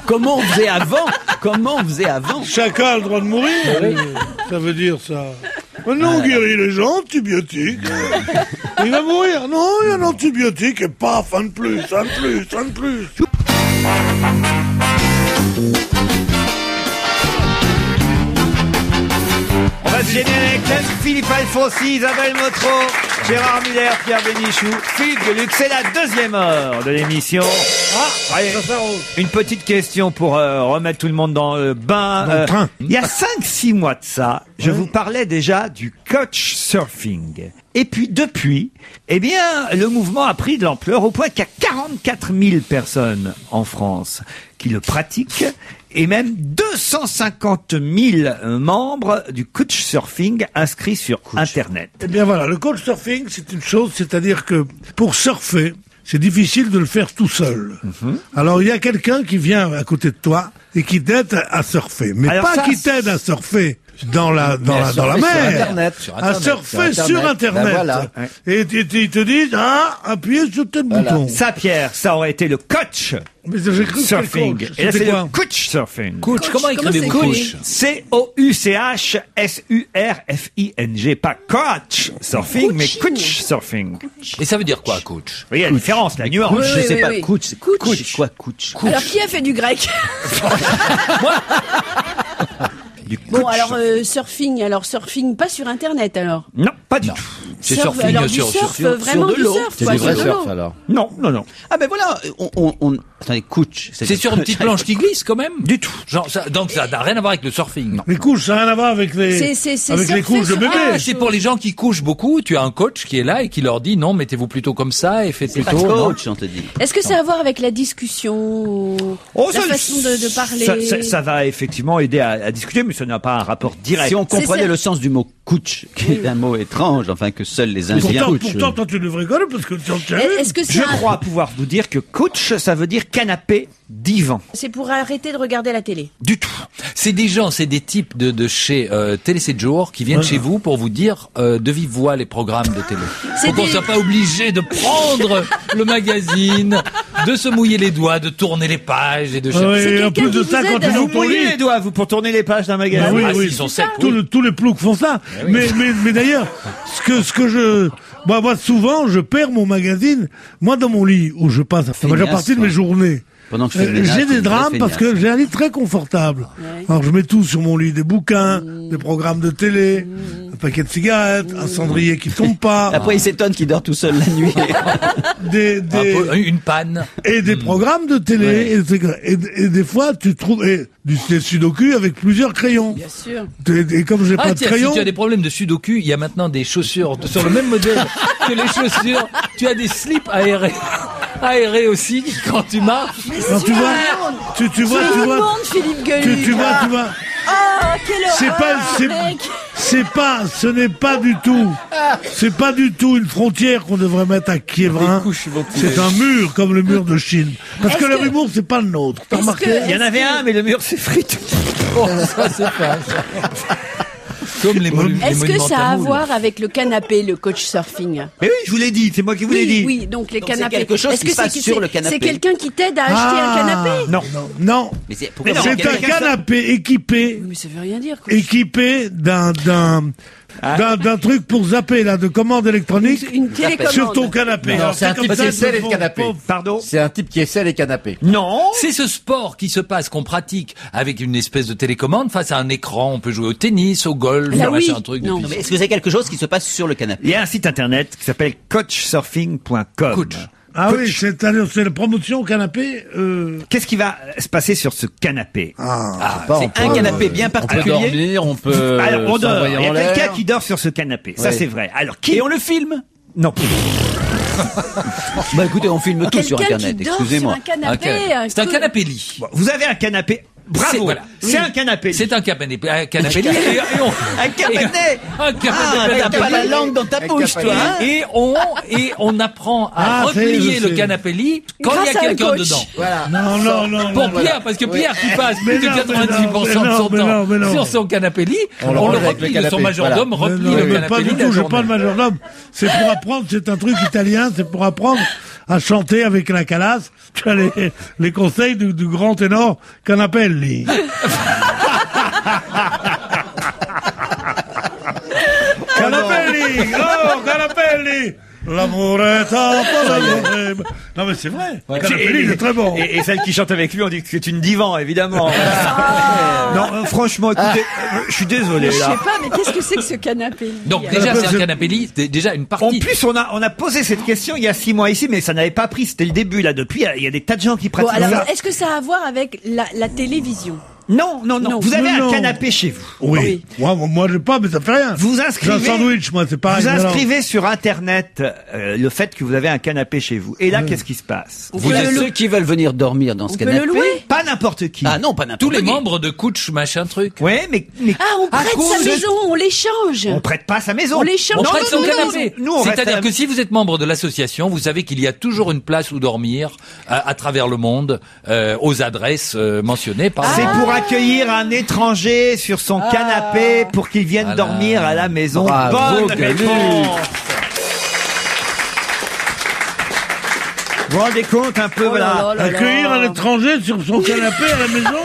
Comment on faisait avant? Comment on faisait avant?
Chacun a le droit de mourir. Ça veut dire ça. Maintenant, on guérit les gens, antibiotiques. Il va mourir. Non, il y a un antibiotique et paf, un de plus, un de plus, un de plus.
On va se gêner avec Philippe Alfonsi, Isabelle Motro, Gérard Miller, Pierre Bénichou, Philippe Deluc. C'est la deuxième heure de l'émission. Allez, une petite question pour remettre tout le monde dans le bain.
Dans le train.
Il y a 5-6 mois de ça, je vous parlais déjà du couch surfing. Et puis depuis, eh bien, le mouvement a pris de l'ampleur au point qu'il y a 44 000 personnes en France qui le pratiquent et même 250 000 membres du couchsurfing inscrits sur Internet.
Eh bien voilà, le couchsurfing, c'est une chose, c'est-à-dire que pour surfer, c'est difficile de le faire tout seul. Alors il y a quelqu'un qui vient à côté de toi et qui t'aide à surfer, mais
alors
pas
ça,
qui t'aide à surfer dans la mer, à surfer sur Internet.
Ben voilà.
Et ils te disent appuyez sur tel bouton.
Ça, Pierre, ça aurait été le coach
Mais j'ai cru que c'était
surfing.
coach.
Et là, c'est
C'était
le
quoi
couchsurfing.
Coach, comment écrivez-vous
comment
coach?
C-O-U-C-H-S-U-R-F-I-N-G. Pas coach surfing, mais couchsurfing.
Et ça veut dire quoi, coach?
Oui, il y a la différence, la nuance.
Oui,
Je
oui,
sais
oui,
pas,
oui.
couch, c'est
Couch.
couch. C'est quoi, couch?
Alors, qui a fait du grec?
Du
Bon,
couch.
alors, surfing, pas sur Internet, alors.
Non, pas du
Non.
tout.
C'est
Surf,
surfing
alors,
sur
du surf,
sur-
vraiment
de
du
l'eau.
surf,
C'est
quoi,
du vrai
sur de
surf
l'eau.
alors.
Non, non, non.
Ah ben voilà, attendez, couch.
C'est sur une petite planche qui glisse quand même?
Du tout.
Genre, donc ça n'a rien à voir avec le surfing.
Les couches, ça n'a rien à voir avec les,
C'est
avec les
surfer
couches de
sur-
bébé.
Ah, c'est pour les gens qui couchent beaucoup. Tu as un coach qui est là et qui leur dit non, mettez-vous plutôt comme ça et faites
C'est pas
plutôt. non.
coach, on te dit.
Est-ce que ça a à voir avec la discussion, la façon de parler?
Ça va effectivement aider à discuter, mais ça n'a pas un rapport direct.
Si on comprenait
ça.
le sens du mot couch, qui est un mot étrange, enfin que seuls les Indiens.
Pourtant, toi, tu devrais connaître parce que tu en tiens une.
Est-ce que
Je
c'est
crois pouvoir vous dire que couch, ça veut dire canapé, divan.
c'est pour arrêter de regarder la télé?
Du tout.
C'est des gens, c'est des types de chez Télé 7 jours qui viennent chez vous pour vous dire de vive voix les programmes de télé.
C'est
Pour qu'on
des-
soit pas obligé de prendre le magazine, de se mouiller les doigts, de tourner les pages et de chercher.
Ouais,
C'est
et en plus
quelqu'un
de
qui
ça,
vous
quand
aide
tu
à
es dans
Vous
ton
mouillez
lit,
les doigts, vous, pour tourner les pages d'un magazine.
oui,
Ah,
oui.
s'ils sont secs,
tous les ploucs font ça. Mais d'ailleurs, moi, souvent, je perds mon magazine. Moi, dans mon lit, où je passe la majeure partie de mes journées,
Pendant que tu fais le ménage,
j'ai
t'es
des
une
drames
vraie
parce que
feignasse.
j'ai un lit très confortable. Alors, je mets tout sur mon lit, des bouquins, des programmes de télé, un paquet de cigarettes, un cendrier qui tombe pas,
Après, il s'étonne qu'il dort tout seul la nuit.
Une panne.
et des programmes de télé, et des fois, tu trouves, des sudoku avec plusieurs crayons.
Bien sûr.
Et comme j'ai
Ah
pas de
tiens, si
crayon,
tu as des problèmes de sudoku, il y a maintenant des chaussures sur le même modèle que les chaussures. Tu as des slips aérés aussi quand tu marches.
alors, tu vois, tu vois,
Philippe Gueluc.
tu vois,
Ah, quelle
c'est pas,
horreur, mec.
ce n'est pas du tout, c'est pas du tout une frontière qu'on devrait mettre à Kievrin. C'est un mur comme le mur de Chine. Parce que
Est-ce
leur
que-
humour, c'est pas le nôtre. T'as
Est-ce
remarqué?
que-
Il y en avait un, mais le mur s'effrite.
Oh, ça c'est pas ça. Comme les
Est-ce que ça a à
tamouls.
voir avec le canapé, le coach surfing?
Mais oui, je vous l'ai dit, c'est moi qui vous l'ai dit.
Oui, donc les
Donc c'est
canapés.
quelque chose
Est-ce
qui
que
se passe
c'est
sur le canapé.
C'est quelqu'un qui t'aide à acheter un canapé?
Non.
Non.
Mais c'est pourquoi
Mais non,
vous
C'est un
regardez-
canapé équipé
Mais ça veut rien dire, quoi.
d'un truc pour zapper, là, de commande électronique.
Une télécommande.
Sur ton canapé.
Non,
Alors,
c'est un
comme
type
ça,
qui
ils
essaie
te
les
font-
canapés.
Pardon?
C'est un type qui essaie les canapés.
Non.
C'est ce sport qui se passe, qu'on pratique avec une espèce de télécommande face à un écran. On peut jouer au tennis, au golf,
Ah oui,
machin, un truc.
non.
depuis-
Non, mais est-ce que c'est quelque chose qui se passe sur le canapé?
Il y a un site internet qui s'appelle coachsurfing.com.
Coach.
Ah oui, c'est la promotion canapé,
Qu'est-ce qui va se passer sur ce canapé?
C'est un canapé bien
On peut
particulier.
dormir, on peut
Alors, on dort.
s'envoyer
Il y a
en
quelqu'un
l'air.
qui dort sur ce canapé. Ça,
Ouais.
c'est vrai. Alors, qui?
Et on le filme.
Non.
Bah écoutez, on filme tout sur
Quelqu'un
Internet,
qui dort
excusez-moi.
sur un canapé.
C'est un canapé lit.
Bon, vous avez un canapé. Bravo.
Voilà.
C'est un canapé.
C'est un canapé lit. Un canapé lit. Et
Un canapé.
Un canapé
Ah, t'as pas la
lit.
langue dans ta bouche, toi, hein?
Et on apprend à
Ah,
replier
je
le
sais.
canapé lit quand
Grâce
il y a
à un
quelqu'un
coach.
dedans.
Voilà.
Non.
Pour Pierre, parce que Pierre qui passe plus de
non,
90% de son
mais
temps
non.
sur son canapé lit,
On le
on le
range avec le
replie, son
canapé,
majordome
voilà.
replie
Non,
le
mais
canapé
pas
lit
du
de la
tout, j'ai
journée.
pas de majordome. C'est pour apprendre, c'est un truc italien, c'est pour apprendre à chanter avec la calasse. Tu as les conseils du grand ténor Canapelli. Canapelli! Oh, Canapelli! L'amoretta, non mais c'est vrai. Canapelli, c'est très bon.
Et celle qui chante avec lui, on dit que c'est une divan, évidemment. Non, franchement, écoutez, je suis désolé,
Je sais
là.
pas, mais qu'est-ce que c'est que ce canapé lit?
Donc déjà c'est un canapé lit, c'est déjà une
En
partie.
plus, on a posé cette question il y a 6 mois ici, mais ça n'avait pas pris. C'était le début, là. Depuis, il y a des tas de gens qui
Bon,
pratiquent
alors,
ça.
est-ce que ça a à voir avec la télévision?
Non. Vous avez
Non.
un canapé chez vous.
Oui. Moi, j'ai pas, mais ça fait rien.
Vous
J'ai un
inscrivez,
sandwich, moi, c'est pareil.
vous
alors.
inscrivez sur Internet le fait que vous avez un canapé chez vous. Et là, qu'est-ce qui se passe?
Vous êtes ceux qui veulent venir dormir dans ce
On peut
canapé.
le louer.
Pas n'importe qui.
Ah non, pas n'importe
Tous les
qui.
membres de Couch machin truc.
Ouais, mais
Ah, on prête sa maison, on l'échange.
on prête pas sa maison.
On l'échange.
On
Non,
prête
non,
son
non,
canapé.
Nous, on reste à
C'est-à-dire
la-
que si vous êtes membre de l'association, vous savez qu'il y a toujours une place où dormir à travers le monde, aux adresses mentionnées par.
C'est pour accueillir un étranger sur son canapé pour qu'il vienne
Voilà.
dormir à la maison.
Bravo,
Bonne
Gueuluc.
réponse. Vous vous rendez compte un peu,
Oh là
voilà.
là là là.
Accueillir un étranger sur son canapé à la maison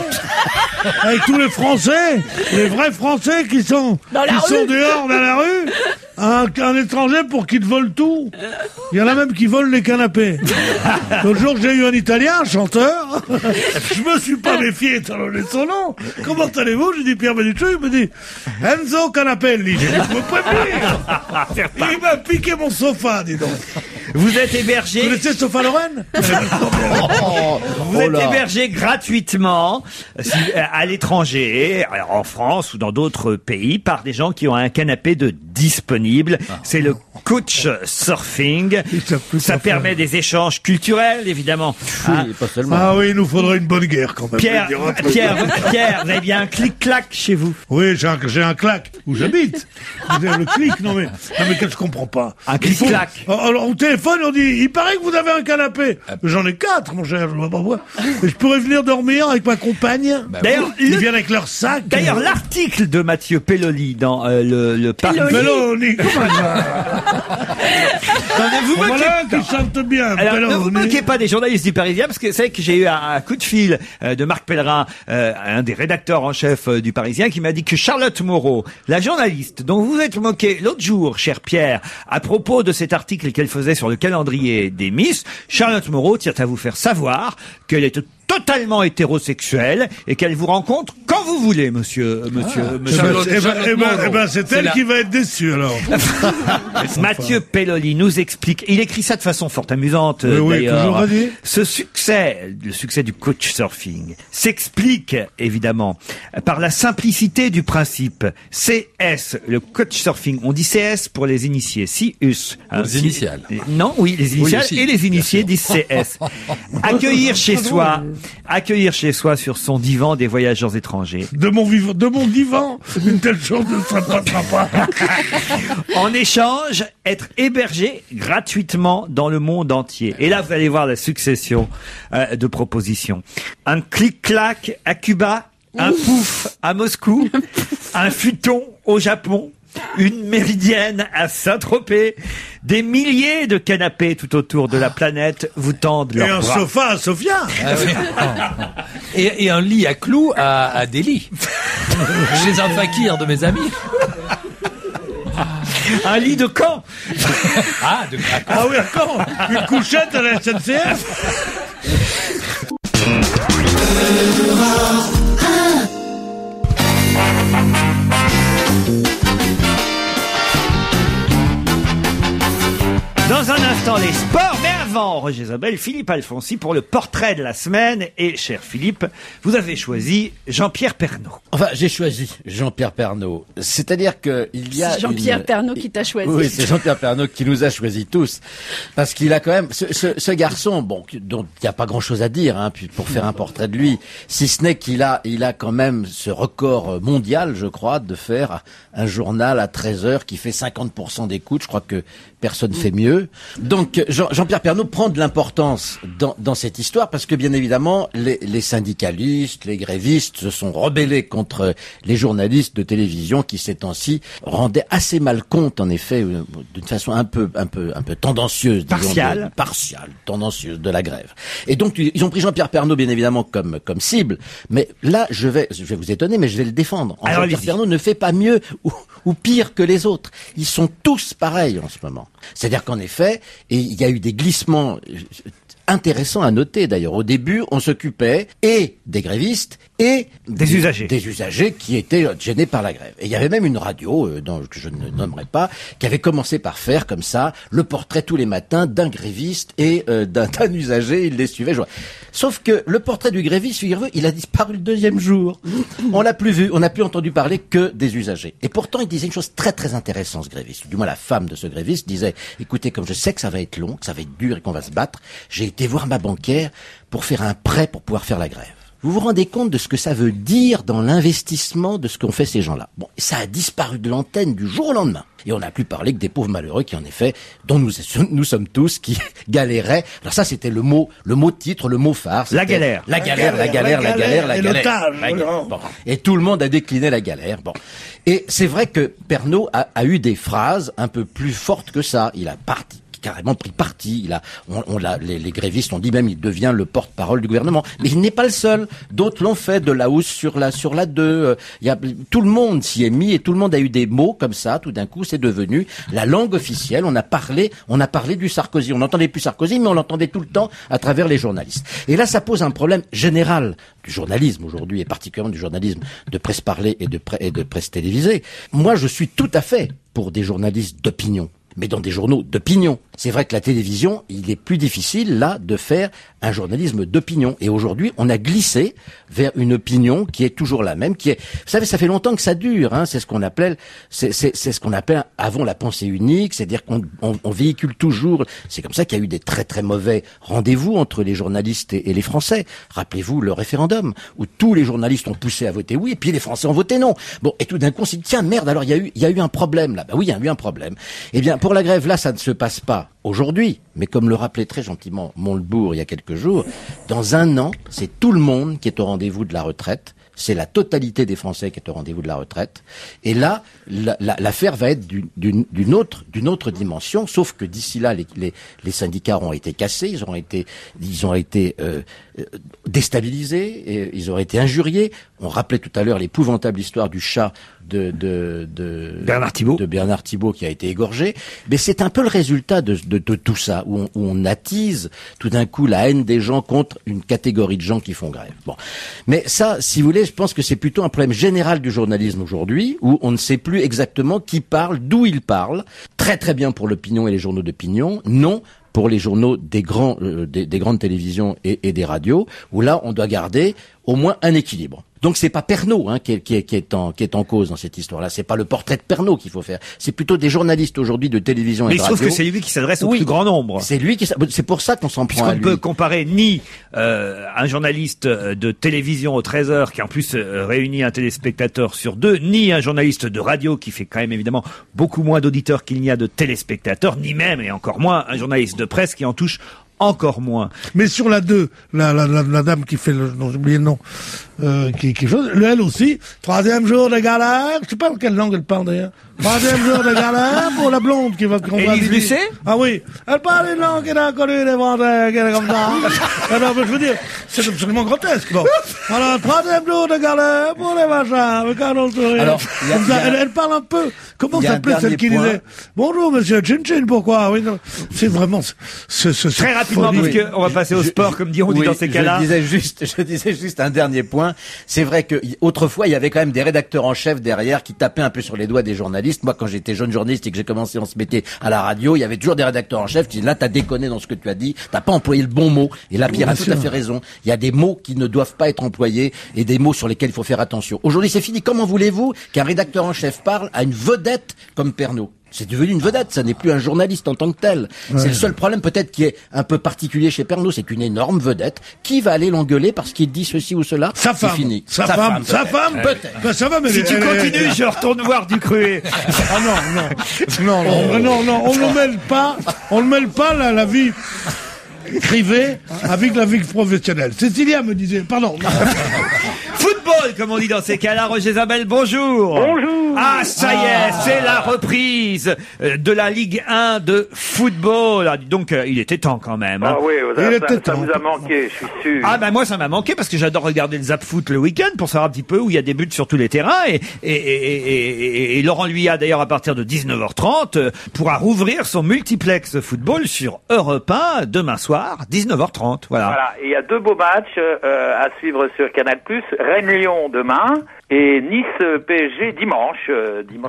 avec tous les Français, les vrais Français qui sont dehors dans la rue, un étranger pour qu'il te vole tout. Il y en a même qui volent les canapés. L'autre jour, j'ai eu un Italien, un chanteur. Je me suis pas méfié étant donné son nom. Comment allez-vous? J'ai dit Pierre Bénichou, il me dit Enzo Canapelli. J'ai dit, faut me prévenir. Il m'a piqué mon sofa, dis donc.
Vous êtes
Vous
hébergé,
connaissez Sofa Lorraine?
vous êtes hébergé gratuitement à l'étranger, alors en France ou dans d'autres pays, par des gens qui ont un canapé de disponible. C'est le Couch Surfing.
Ils savent plus
Ça
quoi faire.
permet des échanges culturels, évidemment. Hein.
Oui, pas seulement.
Ah oui, il nous faudrait une bonne guerre quand même.
Pierre,
Je vais dire un truc.
Pierre, vous avez bien un clic-clac chez vous.
Oui, j'ai un clac où j'habite. Vous avez le clic, non mais qu'est-ce que je comprends pas?
Un
Il faut-
clic-clac.
Alors au téléphone, on dit, il paraît que vous avez un canapé. J'en ai 4, mon cher, je vois pas pourquoi. Et je pourrais venir dormir avec ma compagne.
D'ailleurs,
Ils
le-
viennent avec leur sac.
D'ailleurs, l'article de Mathieu Pelloli dans le Parisien.
Mélanie, comment ça?
Vous moquez-
Voilà, qui chante bien.
Alors, ne vous
Mélanie.
moquez pas des journalistes du Parisien, parce que c'est vrai que j'ai eu un coup de fil de Marc Pellerin, un des rédacteurs en chef du Parisien, qui m'a dit que Charlotte Moreau, la journaliste dont vous êtes moqué l'autre jour, cher Pierre, à propos de cet article qu'elle faisait sur le calendrier des Miss, Charlotte Moreau tient à vous faire savoir qu'elle est totalement hétérosexuelle et qu'elle vous rencontre quand vous voulez, monsieur.
Charlotte
C'est
C'est
elle
la-
qui va être déçue alors.
Mathieu Pelloli nous explique, il écrit ça de façon fort amusante
Oui,
d'ailleurs.
toujours dit.
Ce succès, le succès du couchsurfing, s'explique évidemment par la simplicité du principe. CS, le couchsurfing, on dit CS pour les initiés, CUS.
Pour les initiales.
Non, oui, les initiales
aussi,
et les initiés disent CS. Accueillir chez soi sur son divan des voyageurs étrangers.
De mon divan, une telle chose ne se passera pas.
En échange, être hébergé gratuitement dans le monde entier. Et là, vous allez voir la succession de propositions. Un clic-clac à Cuba, un pouf à Moscou, un futon au Japon, une méridienne à Saint-Tropez, des milliers de canapés tout autour de la planète vous tendent
Et
leurs
un
bras.
sofa à Sofia.
Ah oui. Et un lit à clous à Delhi. Chez un fakir de mes amis.
Un lit de camp.
Ah,
Ah oui, d'accord. Une couchette à la SNCF.
Dans un instant, les sports, mais avant, Roger Isabelle, Philippe Alfonsi pour le portrait de la semaine. Et, cher Philippe, vous avez choisi Jean-Pierre Pernaut.
Enfin, j'ai choisi Jean-Pierre Pernaut. C'est-à-dire que il y a
C'est Jean-Pierre
une-
Pernaut qui t'a choisi.
Oui, c'est Jean-Pierre Pernaut qui nous a choisis tous. Parce qu'il a quand même, ce garçon, bon, dont il n'y a pas grand chose à dire, hein, pour faire un portrait de lui. Si ce n'est qu'il a quand même ce record mondial, je crois, de faire un journal à 13 heures qui fait 50% d'écoute. Je crois que personne fait mieux. Donc, Jean-Pierre Pernaut prend de l'importance dans cette histoire parce que, bien évidemment, les syndicalistes, les grévistes se sont rebellés contre les journalistes de télévision qui, ces temps-ci, rendaient assez mal compte, en effet, d'une façon un peu tendancieuse, disons, partiale, tendancieuse de la grève. Et donc, ils ont pris Jean-Pierre Pernaut, bien évidemment, comme cible. Mais là, je vais vous étonner, mais je vais le défendre.
Alors,
Jean-Pierre
allez-y.
Pernaut ne fait pas mieux ou pire que les autres. Ils sont tous pareils en ce moment. C'est-à-dire qu'en effet, et il y a eu des glissements intéressant à noter d'ailleurs. Au début, on s'occupait et des grévistes et
des usagers.
Des usagers qui étaient gênés par la grève. Et il y avait même une radio, que je ne nommerai pas, qui avait commencé par faire comme ça le portrait tous les matins d'un gréviste et d'un usager. Il les suivait. Sauf que le portrait du gréviste, figurez-vous, il a disparu le deuxième jour. On l'a plus vu, on n'a plus entendu parler que des usagers. Et pourtant, il disait une chose très très intéressante, ce gréviste. Du moins, la femme de ce gréviste disait, écoutez, comme je sais que ça va être long, que ça va être dur et qu'on va se battre, j'ai été voir ma banquière pour faire un prêt pour pouvoir faire la grève. Vous vous rendez compte de ce que ça veut dire dans l'investissement de ce qu'ont fait ces gens-là? Bon, ça a disparu de l'antenne du jour au lendemain. Et on n'a plus parlé que des pauvres malheureux qui, en effet, dont nous sommes tous, qui galéraient. Alors ça, c'était le mot titre, le mot phare.
La galère.
La galère. Bon. Et tout le monde a décliné la galère. Bon. Et c'est vrai que Pernaut a eu des phrases un peu plus fortes que ça. Il a carrément pris parti. Les grévistes ont dit même il devient le porte-parole du gouvernement. Mais il n'est pas le seul. D'autres l'ont fait, de la housse sur la 2. Tout le monde s'y est mis et tout le monde a eu des mots comme ça. Tout d'un coup, c'est devenu la langue officielle. On a parlé du Sarkozy. On n'entendait plus Sarkozy, mais on l'entendait tout le temps à travers les journalistes. Et là, ça pose un problème général du journalisme aujourd'hui et particulièrement du journalisme de presse parlée et de presse télévisée. Moi, je suis tout à fait pour des journalistes d'opinion, mais dans des journaux d'opinion. C'est vrai que la télévision, il est plus difficile, là, de faire un journalisme d'opinion. Et aujourd'hui, on a glissé vers une opinion qui est toujours la même, qui est, vous savez, ça fait longtemps que ça dure, hein. C'est ce qu'on appelle avant la pensée unique, c'est-à-dire qu'on véhicule toujours. C'est comme ça qu'il y a eu des très très mauvais rendez-vous entre les journalistes et les Français. Rappelez-vous le référendum, où tous les journalistes ont poussé à voter oui, et puis les Français ont voté non. Bon, et tout d'un coup, on s'est dit, tiens, merde, alors il y a eu un problème là. Bah oui, il y a eu un problème. Eh bien, pour la grève, là, ça ne se passe pas aujourd'hui, mais comme le rappelait très gentiment Montebourg il y a quelques jours, dans un an, c'est tout le monde qui est au rendez-vous de la retraite. C'est la totalité des Français qui est au rendez-vous de la retraite. Et là, l'affaire va être d'une autre dimension, sauf que d'ici là, les syndicats ont été cassés, ils ont été déstabilisés, et ils ont été injuriés. On rappelait tout à l'heure l'épouvantable histoire du chat de Bernard Thibault qui a été égorgé. Mais c'est un peu le résultat de tout ça, où on attise tout d'un coup la haine des gens contre une catégorie de gens qui font grève. Bon. Mais ça, si vous voulez, je pense que c'est plutôt un problème général du journalisme aujourd'hui, où on ne sait plus exactement qui parle, d'où il parle. Très très bien pour l'opinion et les journaux d'opinion. Non pour les journaux des grandes télévisions et des radios, où là, on doit garder au moins un équilibre. Donc c'est pas Pernaut qui est en cause dans cette histoire-là. C'est pas le portrait de Pernaut qu'il faut faire. C'est plutôt des journalistes aujourd'hui de télévision et de radio.
Mais il se trouve que c'est lui qui s'adresse au plus grand nombre.
C'est pour ça qu'on s'en prend à lui.
Puisqu'on ne peut comparer ni un journaliste de télévision au 13h qui en plus réunit un téléspectateur sur 2, ni un journaliste de radio qui fait quand même évidemment beaucoup moins d'auditeurs qu'il n'y a de téléspectateurs, ni même et encore moins un journaliste de presse qui en touche encore moins.
Mais sur la 2, la dame qui fait j'ai oublié le nom, qui chose, elle aussi, 3e jour de galère, je sais pas quelle langue elle parle d'ailleurs. 3e jour de galère pour la blonde qui va
Élise Lucet?
Ah oui. Elle parle une langue qu'elle a connue des vendeurs, qu'elle est comme ça. Alors, je veux dire, c'est absolument grotesque, bon. Alors, 3e jour de galère pour les machins, avec un autre sourire. Alors, elle parle un peu, comment s'appelait celle qui disait, bonjour monsieur Chin Chin, pourquoi? Oui, non, c'est vraiment,
très rapidement, parce qu'on va passer au sport, comme on dit dans ces cas-là.
Je disais juste un dernier point. C'est vrai que, autrefois, il y avait quand même des rédacteurs en chef derrière qui tapaient un peu sur les doigts des journalistes. Moi, quand j'étais jeune journaliste et que j'ai commencé, on se mettait à la radio, il y avait toujours des rédacteurs en chef qui disaient, là, t'as déconné dans ce que tu as dit, t'as pas employé le bon mot. Et là, Pierre a tout à fait raison. Il y a des mots qui ne doivent pas être employés et des mots sur lesquels il faut faire attention. Aujourd'hui, c'est fini. Comment voulez-vous qu'un rédacteur en chef parle à une vedette comme Pernaut? C'est devenu une vedette, ça n'est plus un journaliste en tant que tel. Ouais. C'est le seul problème peut-être qui est un peu particulier chez Pernaut, c'est une énorme vedette. Qui va aller l'engueuler parce qu'il dit ceci ou cela?
Sa femme.
C'est fini.
Sa femme, peut-être. Ben, ça va, mais
si tu continues, je retourne voir Ducruet.
Ah non, on ne mêle pas la vie privée avec la vie professionnelle. Cécilia me disait, pardon.
Football, comme on dit dans ces cas-là. Roger Zabel, bonjour.
Bonjour.
Ah, ça y est, c'est la reprise de la Ligue 1 de football. Ah, dis donc, il était temps quand même. Hein.
Ah oui, ça vous a
temps.
manqué, je suis sûr.
Ah ben moi ça m'a manqué parce que j'adore regarder le Zap Foot le week-end pour savoir un petit peu où il y a des buts sur tous les terrains et Laurent Luyat d'ailleurs à partir de 19h30 pourra rouvrir son multiplex football sur Europe 1 demain soir 19h30. Voilà.
Et il y a 2 beaux matchs à suivre sur Canal+. Rennes-Lyon demain et Nice-PSG dimanche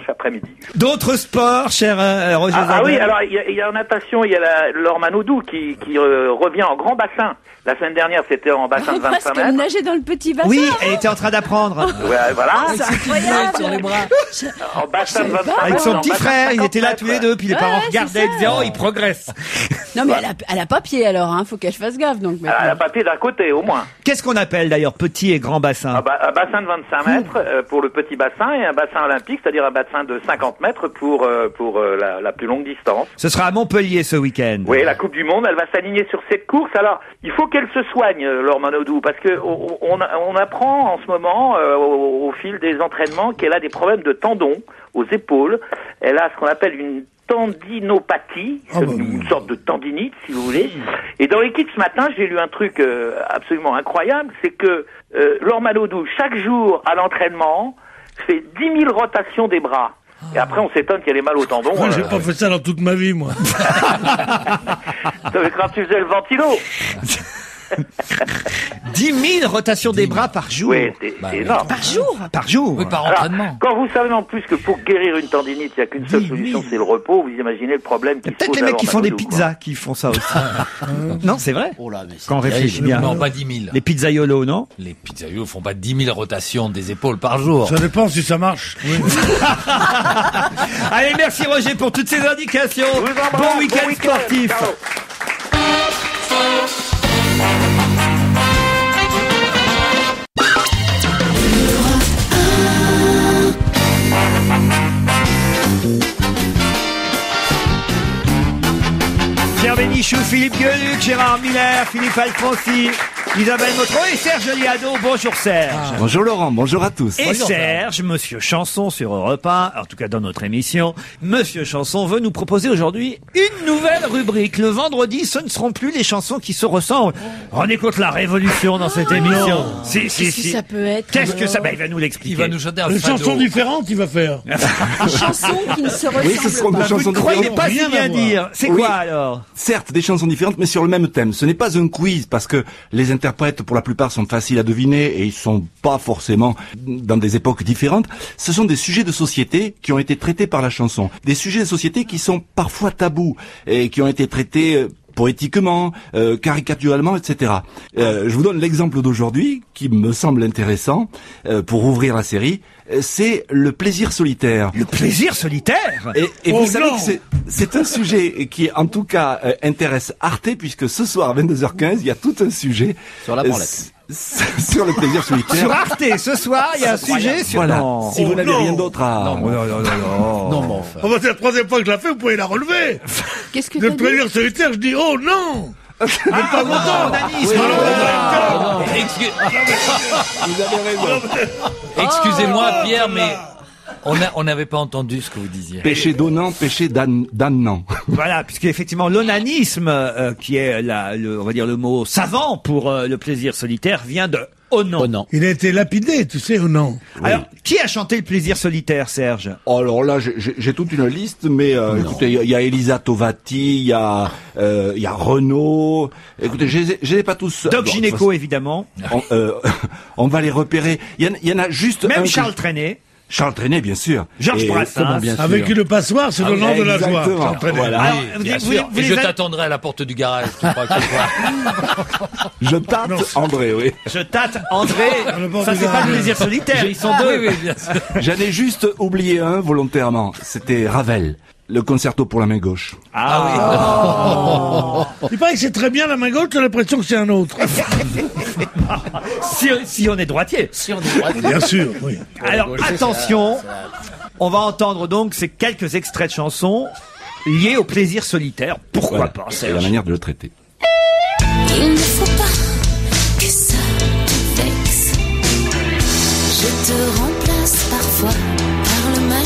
après-midi.
D'autres sports, cher Roger Zander?
Oui, alors il y a en natation, il y a Laure Manodou qui revient en grand bassin. La semaine dernière, c'était en bassin de 25
Parce qu'elle
mètres.
nageait dans le petit bassin.
Oui, elle était en train d'apprendre.
Ouais, voilà.
C'est incroyable.
Sur les bras.
En bassin de 25 mètres.
Avec son
en
petit
bassin de
frère, ils
50
étaient là tous les deux, puis les
Ouais,
parents
c'est
regardaient,
ça.
ils disaient oh il progresse.
Non, mais elle a pas pied alors, hein. Faut qu'elle fasse gaffe, donc.
Elle a papier d'un côté, au moins.
Qu'est-ce qu'on appelle d'ailleurs petit et grand bassin?
Un bassin de 25 mètres pour le petit bassin et un bassin olympique, c'est-à-dire un bassin de 50 mètres pour la plus longue distance.
Ce sera à Montpellier ce week-end.
Oui, la Coupe du Monde, elle va s'aligner sur cette course. Alors, il faut qu'elle se soigne, Laure Manodou, parce que on apprend en ce moment, au fil des entraînements, qu'elle a des problèmes de tendons aux épaules. Elle a ce qu'on appelle une tendinopathie, une sorte de tendinite, si vous voulez. Et dans l'équipe ce matin, j'ai lu un truc absolument incroyable, c'est que Laure Manodou, chaque jour à l'entraînement, fait 10 000 rotations des bras. Et après, on s'étonne qu'elle ait mal au tendon.
Moi, j'ai pas fait ça dans toute ma vie, moi.
Ça fait quand tu faisais le ventilo.
10 000 rotations des bras par jour.
Oui, c'est énorme.
Par jour.
Par jour.
Oui, par
Alors,
entraînement.
quand vous savez en plus que pour guérir une tendinite, il n'y a qu'une seule
10 000.
solution, c'est le repos, vous imaginez le problème qu'il faut.
Peut-être les mecs qui font des pizzas qui font ça aussi. Non, c'est vrai.
Oh là, mais c'est
Quand on réfléchit bien.
Non, pas 10 000.
Les pizzaiolos, non?
Les pizzaiolos font pas 10 000 rotations des épaules par jour.
Ça dépend si ça marche. Oui.
Allez, merci Roger pour toutes ces indications.
Je vous embrasse,
Bon week-end sportif.
Ciao.
Pierre Bénichou, Philippe Gueluc, Gérard Miller, Philippe Alfonsi, Isabelle Motro et Serge Liado. Bonjour Serge.
Bonjour Laurent, bonjour à tous.
Et Serge, Monsieur Chanson sur Europe 1, en tout cas dans notre émission, Monsieur Chanson veut nous proposer aujourd'hui une nouvelle rubrique. Le vendredi, ce ne seront plus les chansons qui se ressemblent. On écoute la révolution dans cette émission. Si,
Qu'est-ce que ça peut être?
Qu'est-ce que ça... Ben, il va nous
Il
l'expliquer.
va nous chanter un
Une
fado.
chanson différente, il va faire.
Une chanson qui ne se
Oui, ce seront
ressemble
des
pas.
chansons
Vous ne croyez
différentes.
pas
Rien
si bien
à voir.
dire. C'est
Oui.
quoi alors?
Certes, des chansons différentes, mais sur le même thème. Ce n'est pas un quiz, parce que les interprètes, pour la plupart, sont faciles à deviner et ils sont pas forcément dans des époques différentes. Ce sont des sujets de société qui ont été traités par la chanson. Des sujets de société qui sont parfois tabous et qui ont été traités poétiquement, caricaturalement, etc. Je vous donne l'exemple d'aujourd'hui, qui me semble intéressant, pour ouvrir la série. C'est le plaisir solitaire.
Le plaisir solitaire.
Et
Oh
vous savez
non.
que c'est un sujet qui, en tout cas, intéresse Arte, puisque ce soir, à 22h15, il y a tout un sujet
Sur la branlette.
sur le plaisir solitaire.
Sur Arte, ce soir, il y a un sujet sur...
Voilà.
Non.
Si vous
Oh
n'avez
non.
rien d'autre à...
Oh, non.
Non, mais enfin.
Oh, bah, c'est la troisième fois que je la fais, vous pouvez la relever.
Qu'est-ce que
De
t'as dit?
plaisir solitaire, je dis, oh non.
Ah, non, onanisme.
Vous avez raison.
Excusez-moi, Pierre, mais on n'avait pas entendu ce que vous disiez.
Péché donnant, péché damnant.
Voilà, puisque effectivement l'onanisme, qui est on va dire le mot savant pour le plaisir solitaire, vient de onan.
Oh non.
Il a été lapidé, tu sais, ou non?
Alors, qui a chanté le plaisir solitaire, Serge?
Alors là, j'ai toute une liste, mais écoutez, il y a Elisa Tovati, il y a Renaud. Écoutez, je les ai pas tous.
Doc
Bon,
Gynéco, évidemment.
on va les repérer. Il y en a juste
Même
un
Charles Trenet.
Charles Trenet, bien sûr.
Georges
Et-
Brassens.
bien sûr.
Avec une passoire, c'est le nom de la joie.
exactement.
J'entraînais.
Voilà.
Alors,
Oui, bien sûr.
vous
Et je
les a-
t'attendrai à la porte du garage. Tu crois que c'est quoi
Je tâte André, oui.
Je tâte André.
le bord
Ça,
du
c'est pas
garage.
le plaisir solitaire. Ils sont
Ah,
deux.
oui, oui, bien sûr.
J'en ai juste oublié un volontairement. C'était Ravel. Le concerto pour la main gauche.
Il paraît que c'est très bien la main gauche, j'ai l'impression que c'est un autre.
Si on est droitier.
Bien sûr, oui.
Alors, attention. On va entendre donc ces quelques extraits de chansons liés au plaisir solitaire. Pourquoi
Voilà.
pas,
C'est la
Serge?
manière de le traiter.
Il ne faut pas que ça te vexe. Je te remplace parfois par le mal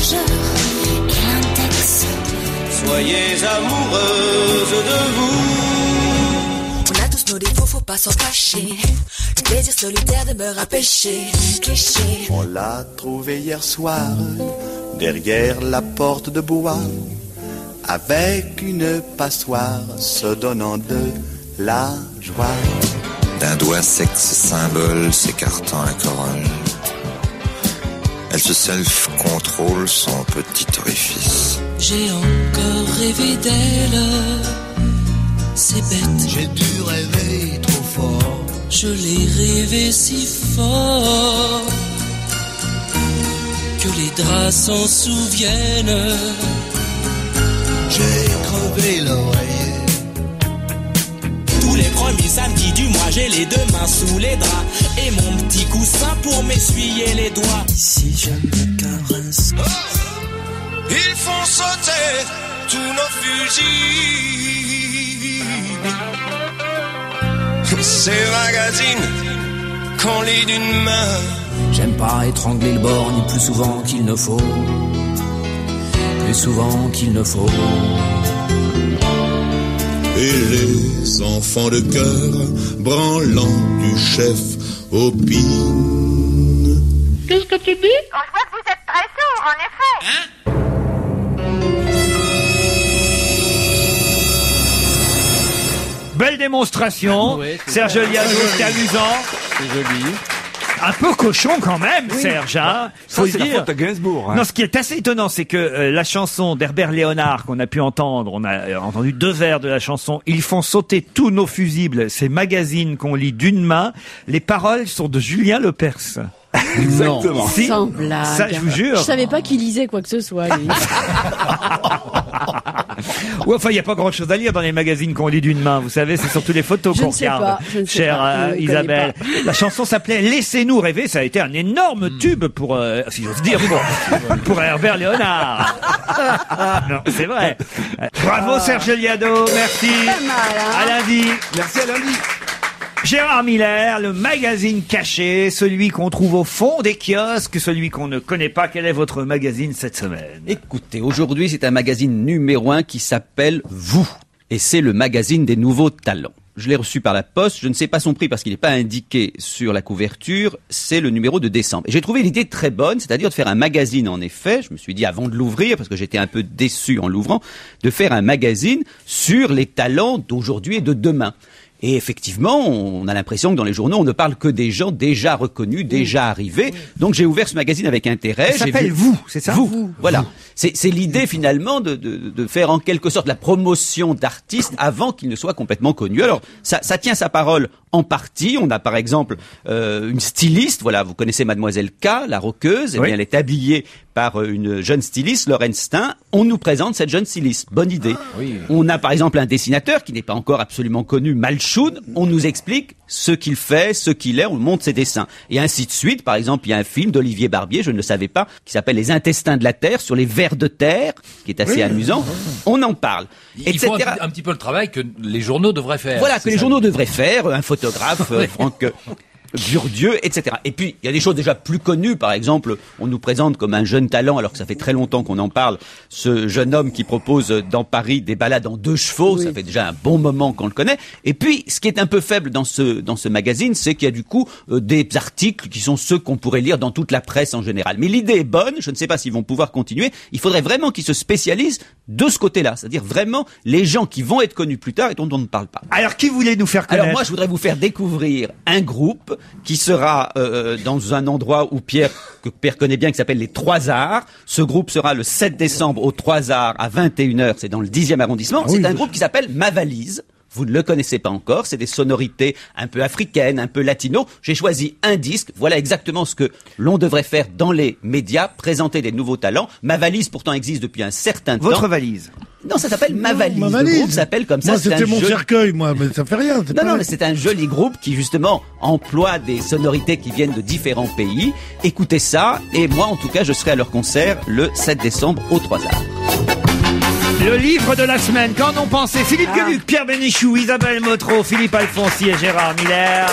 soyez amoureuse de vous.
On a tous nos défauts, faut pas s'en cacher. Le plaisir solitaire demeure à pêcher. Cliché.
On l'a trouvé hier soir, derrière la porte de bois, avec une passoire, se donnant de la joie.
D'un doigt sexe symbole s'écartant la corolle, elle se self-contrôle son petit orifice.
J'ai encore rêvé d'elle. C'est bête.
J'ai dû rêver trop fort.
Je l'ai rêvé si fort que les draps s'en souviennent.
J'ai crevé l'oreiller.
Tous les premiers samedis du mois, j'ai les deux mains sous les draps et mon petit coussin pour m'essuyer les doigts.
Si je me caresse.
Ils font sauter tous nos fusils. Ces magazines qu'on lit d'une main.
J'aime pas étrangler le borgne plus souvent qu'il ne faut. Plus souvent qu'il ne faut.
Et les enfants de cœur branlant du chef au pin.
Qu'est-ce que tu dis? Je vois que vous êtes très sourd, en effet.
Hein?
Belle démonstration.
Oui,
Serge Liado, c'est amusant.
C'est joli.
Un peu cochon quand même, Serge, hein. Faut
Ça, c'est
le
la
dire.
faute à Gainsbourg. Hein.
Non, ce qui est assez étonnant, c'est que la chanson d'Herbert Léonard qu'on a pu entendre, on a entendu 2 vers de la chanson, ils font sauter tous nos fusibles, ces magazines qu'on lit d'une main. Les paroles sont de Julien Lepers.
Exactement.
Si.
Sans blague.
Ça, je vous jure.
Je savais pas qu'il lisait quoi que ce soit, lui.
Ouais, enfin, il n'y a pas grand-chose à lire dans les magazines qu'on lit d'une main. Vous savez, c'est surtout les photos qu'on regarde.
Je ne sais
Chère
pas. Je ne
Isabelle.
connais pas.
La chanson s'appelait Laissez-nous rêver. Ça a été un énorme tube pour, si j'ose dire, pour Herbert Léonard. Non, c'est vrai. Bravo Serge Liado. Merci.
Pas mal, hein.
À lundi.
Merci à lundi.
Gérard Miller, le magazine caché, celui qu'on trouve au fond des kiosques, celui qu'on ne connaît pas. Quel est votre magazine cette semaine?
Écoutez, aujourd'hui, c'est un magazine numéro 1 qui s'appelle Vous. Et c'est le magazine des nouveaux talents. Je l'ai reçu par la poste. Je ne sais pas son prix parce qu'il n'est pas indiqué sur la couverture. C'est le numéro de décembre. Et j'ai trouvé l'idée très bonne, c'est-à-dire de faire un magazine, en effet. Je me suis dit, avant de l'ouvrir, parce que j'étais un peu déçu en l'ouvrant, de faire un magazine sur les talents d'aujourd'hui et de demain. Et effectivement, on a l'impression que dans les journaux, on ne parle que des gens déjà reconnus, déjà arrivés. Donc j'ai ouvert ce magazine avec intérêt.
Ça s'appelle Vous, c'est ça?
Vous, voilà. C'est l'idée finalement de faire en quelque sorte la promotion d'artistes avant qu'ils ne soient complètement connus. Alors ça tient sa parole en partie. On a par exemple une styliste, voilà, vous connaissez Mademoiselle K, la rockeuse. Eh bien, elle est habillée par une jeune styliste, Lorraine Stein. On nous présente cette jeune styliste. Bonne idée.
Oui.
On a par exemple un dessinateur qui n'est pas encore absolument connu, Malchoun. On nous explique ce qu'il fait, ce qu'il est, on montre ses dessins. Et ainsi de suite. Par exemple, il y a un film d'Olivier Barbier, je ne le savais pas, qui s'appelle Les intestins de la Terre, sur les vers de terre, qui est assez amusant. On en parle.
Il faut un petit peu le travail que les journaux devraient faire.
Voilà, que les journaux devraient faire. Un photographe, Franck Burdieu, etc. Et puis, il y a des choses déjà plus connues. Par exemple, on nous présente comme un jeune talent, alors que ça fait très longtemps qu'on en parle, ce jeune homme qui propose dans Paris des balades en 2 chevaux. Oui. Ça fait déjà un bon moment qu'on le connaît. Et puis, ce qui est un peu faible dans ce magazine, c'est qu'il y a du coup des articles qui sont ceux qu'on pourrait lire dans toute la presse en général. Mais l'idée est bonne. Je ne sais pas s'ils vont pouvoir continuer. Il faudrait vraiment qu'ils se spécialisent de ce côté-là. C'est-à-dire vraiment les gens qui vont être connus plus tard et dont on ne parle pas.
Alors, qui voulez nous faire connaître?
Alors moi, je voudrais vous faire découvrir un groupe qui sera dans un endroit que Pierre connaît bien, qui s'appelle les Trois Arts. Ce groupe sera le 7 décembre aux Trois Arts à 21h, c'est dans le 10e arrondissement. C'est un groupe qui s'appelle Ma Valise. Vous ne le connaissez pas encore, c'est des sonorités un peu africaines, un peu latino. J'ai choisi un disque, voilà exactement ce que l'on devrait faire dans les médias, présenter des nouveaux talents. Ma Valise pourtant existe depuis un certain temps.
Votre valise?
Non, ça s'appelle Ma Valise.
Ma Valise.
Le groupe s'appelle comme ça.
Moi, c'était mon cercueil, moi, mais ça fait rien.
Non, mais c'est un joli groupe qui, justement, emploie des sonorités qui viennent de différents pays. Écoutez ça, et moi, en tout cas, je serai à leur concert le 7 décembre aux Trois Arts.
Le livre de la semaine, qu'en ont pensé Philippe Gueluc, Pierre Bénichou, Isabelle Motro, Philippe Alfonsi et Gérard Miller?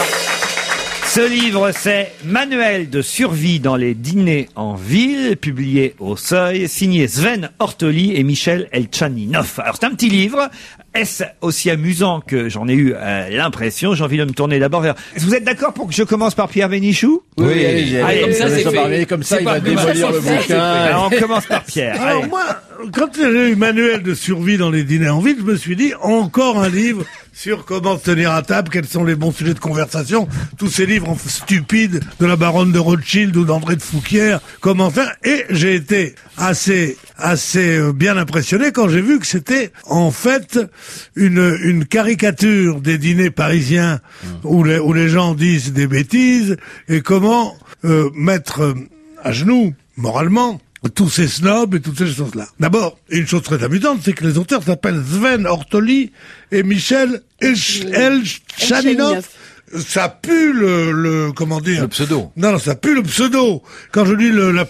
Ce livre, c'est Manuel de survie dans les dîners en ville, publié au Seuil, signé Sven Ortoli et Michel Elchaninov. Alors c'est un petit livre. Est-ce aussi amusant que j'en ai eu l'impression? J'ai envie de me tourner d'abord vers... Vous êtes d'accord pour que je commence par Pierre Bénichou?
Oui, allez,
comme ça, c'est fait.
Comme ça, il va démolir le bouquin.
Alors, on commence par Pierre.
Alors
Allez.
moi, quand j'ai eu Manuel de survie dans les dîners en ville, je me suis dit, encore un livre sur comment se tenir à table, quels sont les bons sujets de conversation, tous ces livres stupides de la baronne de Rothschild ou d'André de Fouquier, comment faire, et j'ai été assez bien impressionné quand j'ai vu que c'était en fait une caricature des dîners parisiens où les gens disent des bêtises et comment mettre à genoux moralement tous ces snobs et toutes ces choses-là. D'abord, une chose très amusante, c'est que les auteurs s'appellent Sven Ortoli et Michel Elchaninov. Ça pue comment dire?
Le pseudo.
Non, ça pue le pseudo. Quand je lis la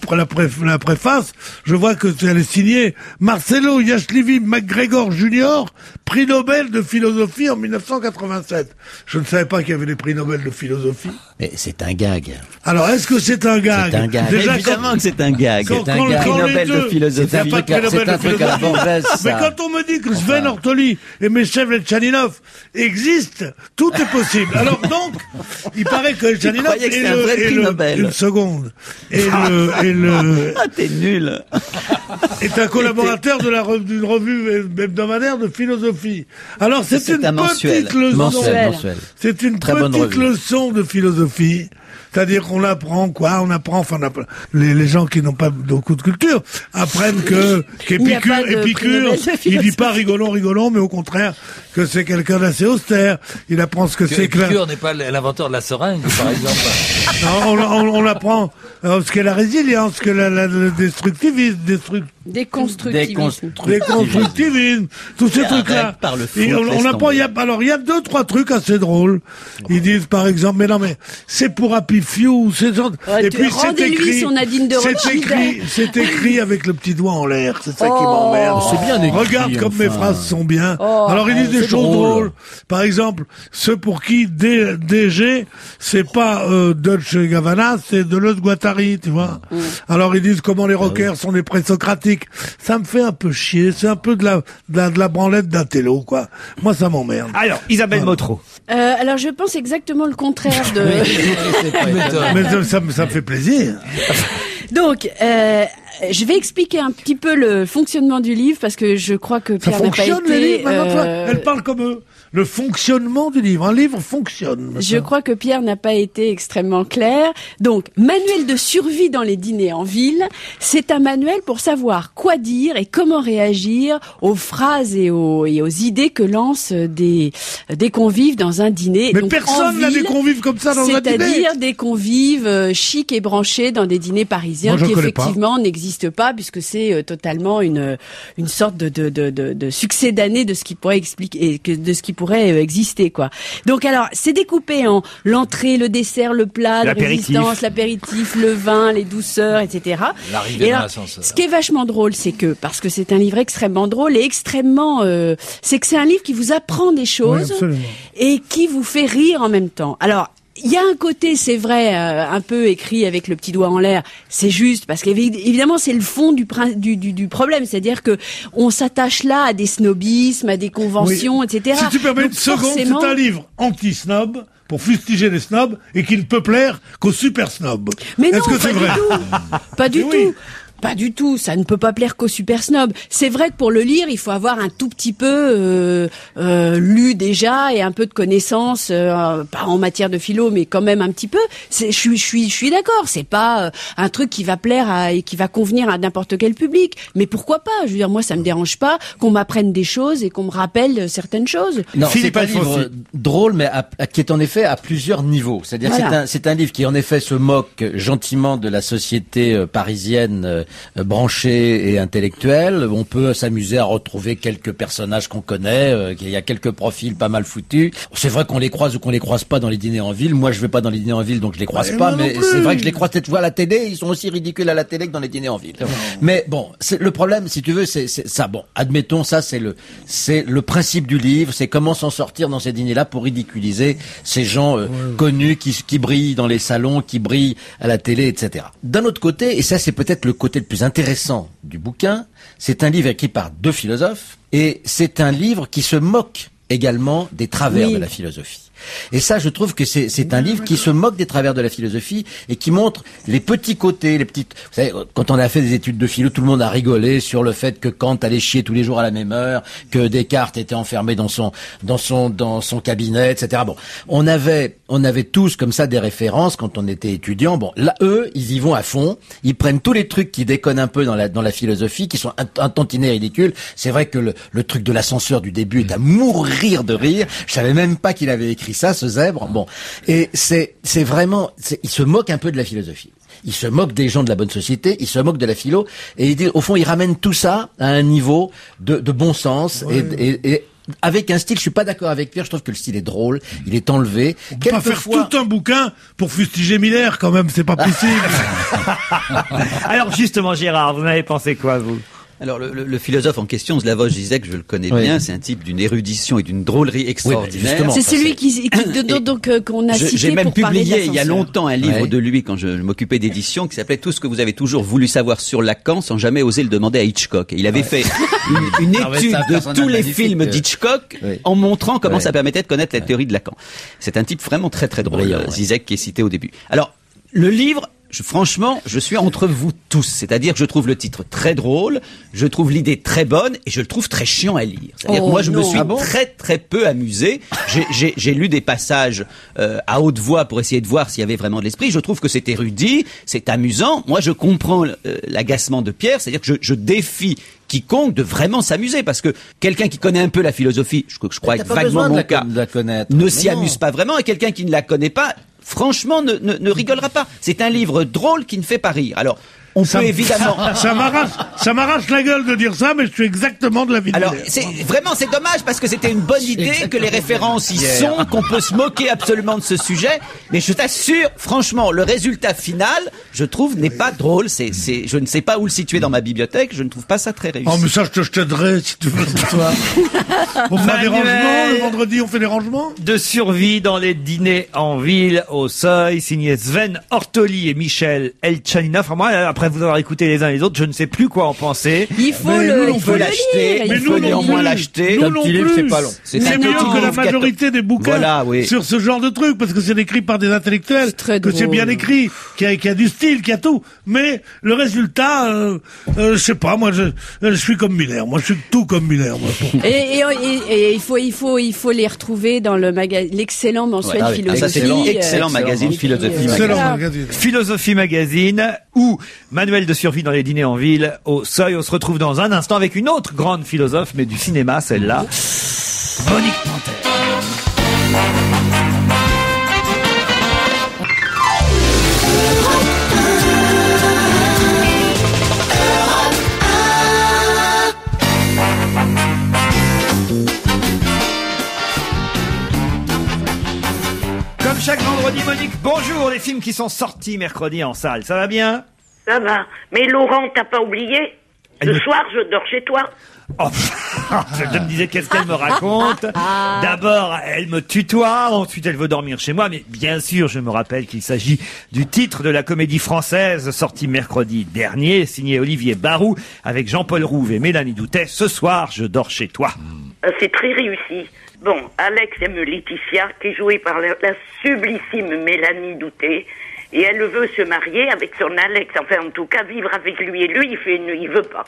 préface, je vois que elle est signée Marcelo Yashlivi McGregor Jr., prix Nobel de philosophie en 1987. Je ne savais pas qu'il y avait des prix Nobel de philosophie.
Mais c'est un gag.
Alors, est-ce que c'est un gag?
C'est un gag.
Déjà,
Évidemment que c'est un gag.
C'est un gag.
Prix Nobel de philosophie.
C'est un truc à la Borges,
mais
ça.
quand on me dit que Sven Ortoli et Michel Elchaninov existent, tout est possible. Alors donc, il paraît que Elchaninov
croyais que c'était un vrai prix Nobel.
une seconde.
Ah, t'es nul.
Est un collaborateur d'une revue hebdomadaire de philosophie. Alors c'est une
un mensuel.
petite leçon.
Mensuel.
C'est une
Très bonne
petite
revue.
leçon de philosophie. C'est-à-dire qu'on apprend quoi? On apprend, les gens qui n'ont pas beaucoup de culture apprennent qu'Épicure, il dit pas rigolons, mais au contraire, que c'est quelqu'un d'assez austère. Il apprend ce que c'est que
Épicure n'est pas l'inventeur de la seringue, par exemple.
non, on apprend ce qu'est la résilience, ce qu'est le destructivisme,
Déconstructivisme.
déconstructivisme, tous ces trucs-là.
Par le foot,
Et on apprend, il y a 2-3 trucs assez drôles. Ils disent, par exemple, mais non, mais c'est pour Happy Few, et puis c'est écrit,
son Nadine de Rothschild.
c'est écrit avec le petit doigt en l'air, c'est ça qui m'emmerde.
C'est bien écrit.
Regarde comme mes phrases sont bien. Alors ils disent des choses drôles. Par exemple, ceux pour qui DG, c'est pas Dolce & Gabbana, c'est Deleuze-Guattari, tu vois. Alors ils disent comment les rockers sont des présocratiques. Ça me fait un peu chier, c'est un peu de la branlette d'un télo, quoi. Moi ça m'emmerde.
Alors, Isabelle Motro.
Alors je pense exactement le contraire de...
Mais ça me fait plaisir.
Donc, je vais expliquer un petit peu le fonctionnement du livre parce que je crois que
Ça
Pierre n'a pas
fonctionne, les
été...
livres, maintenant, toi, elle parle comme eux. Le fonctionnement du livre. Un livre fonctionne. Maintenant.
Je crois que Pierre n'a pas été extrêmement clair. Donc, manuel de survie dans les dîners en ville, c'est un manuel pour savoir quoi dire et comment réagir aux phrases et aux idées que lancent des convives dans un dîner.
Mais
donc,
personne n'a des convives comme ça dans un dîner.
C'est-à-dire des convives chics et branchés dans des dîners parisiens qui effectivement n'existent pas puisque c'est totalement une sorte de succès d'année de ce qui pourrait expliquer, de ce qui pourrait exister, quoi. Donc alors, c'est découpé en l'entrée, le dessert, le plat, la résistance, l'apéritif, le vin, les douceurs, etc.
L'arrivée dans l'ascenseur.
Ce qui est vachement drôle, c'est que, parce que c'est un livre extrêmement drôle et extrêmement, c'est que c'est un livre qui vous apprend des choses et qui vous fait rire en même temps. Alors, il y a un côté, c'est vrai, un peu écrit avec le petit doigt en l'air. C'est juste parce qu'évidemment, c'est le fond du problème, c'est-à-dire que on s'attache là à des snobismes, à des conventions, etc.
Si tu permets
Donc,
une seconde,
forcément...
c'est un livre anti-snob pour fustiger les snobs et qui ne peut plaire qu'aux super snobs.
Mais non,
Est-ce que c'est vrai?
Pas du
Oui.
tout. Pas du tout, ça ne peut pas plaire qu'aux super snobs. C'est vrai que pour le lire, il faut avoir un tout petit peu lu déjà et un peu de connaissances, pas en matière de philo, mais quand même un petit peu. Je suis d'accord. C'est pas un truc qui va plaire et qui va convenir à n'importe quel public. Mais pourquoi pas? Je veux dire, moi, ça me dérange pas qu'on m'apprenne des choses et qu'on me rappelle certaines choses.
Non, c'est un livre drôle, mais qui est en effet à plusieurs niveaux. C'est-à-dire que c'est un livre qui en effet se moque gentiment de la société parisienne branchés et intellectuels. On peut s'amuser à retrouver quelques personnages qu'on connaît. Il y a quelques profils pas mal foutus. C'est vrai qu'on les croise ou qu'on les croise pas dans les dîners en ville. Moi, je vais pas dans les dîners en ville, donc je les croise pas. Mais c'est vrai que je les croise cette fois à la télé. Ils sont aussi ridicules à la télé que dans les dîners en ville. Mais bon, le problème, si tu veux, c'est ça. Bon, admettons ça, c'est le principe du livre. C'est comment s'en sortir dans ces dîners-là pour ridiculiser ces gens connus qui brillent dans les salons, qui brillent à la télé, etc. D'un autre côté, et ça c'est peut-être le côté le plus intéressant du bouquin, c'est un livre écrit par 2 philosophes, et c'est un livre qui se moque également des travers de la philosophie. Et ça, je trouve que c'est un livre qui se moque des travers de la philosophie et qui montre les petits côtés, les petites... Vous savez, quand on a fait des études de philo, tout le monde a rigolé sur le fait que Kant allait chier tous les jours à la même heure, que Descartes était enfermé dans son cabinet, etc. Bon, on avait tous comme ça des références quand on était étudiant. Bon, là, eux, ils y vont à fond. Ils prennent tous les trucs qui déconnent un peu dans la philosophie, qui sont un tantinet ridicules. C'est vrai que le truc de l'ascenseur du début est à mourir de rire. Je savais même pas qu'il avait écrit ça, ce zèbre. Bon, et c'est vraiment, il se moque un peu de la philosophie. Il se moque des gens de la bonne société, il se moque de la philo, et au fond, il ramène tout ça à un niveau de bon sens et avec un style, je suis pas d'accord avec Pierre, je trouve que le style est drôle, il est enlevé.
On peut pas faire tout un bouquin pour fustiger Miller, quand même, c'est pas possible.
Alors justement, Gérard, vous en avez pensé quoi, vous ?
Alors le philosophe en question, Slavoj Žižek, je le connais bien, c'est un type d'une érudition et d'une drôlerie extraordinaire.
C'est celui qu'on a cité
J'ai même
pour parler de
publié il y a
l'ascenseur.
longtemps un livre de lui quand je m'occupais d'édition qui s'appelait Tout ce que vous avez toujours voulu savoir sur Lacan sans jamais oser le demander à Hitchcock. Et il avait fait une étude de tous les films d'Hitchcock en montrant comment ça permettait de connaître la théorie de Lacan. C'est un type vraiment très très drôle, Žižek, qui est cité au début. Alors, le livre... Franchement, je suis entre vous tous. C'est-à-dire que je trouve le titre très drôle, je trouve l'idée très bonne et je le trouve très chiant à lire. C'est-à-dire que moi, je me suis très très peu amusé. J'ai lu des passages à haute voix pour essayer de voir s'il y avait vraiment de l'esprit. Je trouve que c'est érudit, c'est amusant. Moi, je comprends l'agacement de Pierre. C'est-à-dire que je défie quiconque de vraiment s'amuser, parce que quelqu'un qui connaît un peu la philosophie, je crois que vaguement mon cas, ne s'y amuse pas vraiment, et quelqu'un qui ne la connaît pas, franchement, ne rigolera pas. C'est un livre drôle qui ne fait pas rire. Alors, on peut évidemment...
Ça m'arrache la gueule de dire ça, mais je suis exactement de l'avis de
Alors,
Miller.
c'est dommage, parce que c'était une bonne idée, que les références y sont, qu'on peut se moquer absolument de ce sujet, mais je t'assure, franchement, le résultat final, je trouve, n'est pas drôle. Je ne sais pas où le situer dans ma bibliothèque, je ne trouve pas ça très réussi.
Oh, mais ça, je t'aiderai, si tu veux, ce soir. On fera des rangements, le vendredi, on fait des rangements.
De survie dans les dîners en ville, au Seuil, signé Sven Ortoli et Michel Elchaninov. Enfin, moi, après vous avoir écouté les uns et les autres, je ne sais plus quoi en penser.
Il faut l'acheter.
Il faut néanmoins l'acheter.
Nous non plus.
C'est pas long.
C'est mieux que la majorité des bouquins sur ce genre de truc, parce que c'est écrit par des intellectuels, que c'est bien écrit, qu'il y a du style, qu'il y a tout. Mais le résultat, je sais pas, moi, je suis comme Miller. Moi, je suis tout comme Miller. Moi.
Et il faut les retrouver dans l'excellent mensuel philosophie.
Ça, c'est l'excellent magazine Philosophie.
Philosophie Magazine, ou Manuel de survie dans les dîners en ville, au Seuil. On se retrouve dans un instant avec une autre grande philosophe, mais du cinéma, celle-là, Monique Pantel. Comme chaque vendredi, Monique, bonjour, les films qui sont sortis mercredi en salle. Ça va bien?
Ça va. Mais Laurent, t'as pas oublié? Ce soir, je dors chez toi.
Oh, je me disais, qu'est-ce qu'elle me raconte? D'abord, elle me tutoie, ensuite elle veut dormir chez moi, mais bien sûr, je me rappelle qu'il s'agit du titre de la comédie française sortie mercredi dernier, signé Olivier Barou, avec Jean-Paul Rouve et Mélanie Doutet. Ce soir, je dors chez toi.
C'est très réussi. Bon, Alex aime Laetitia, qui est jouée par la sublissime Mélanie Doutet, et elle veut se marier avec son Alex, enfin en tout cas vivre avec lui, et lui il veut pas.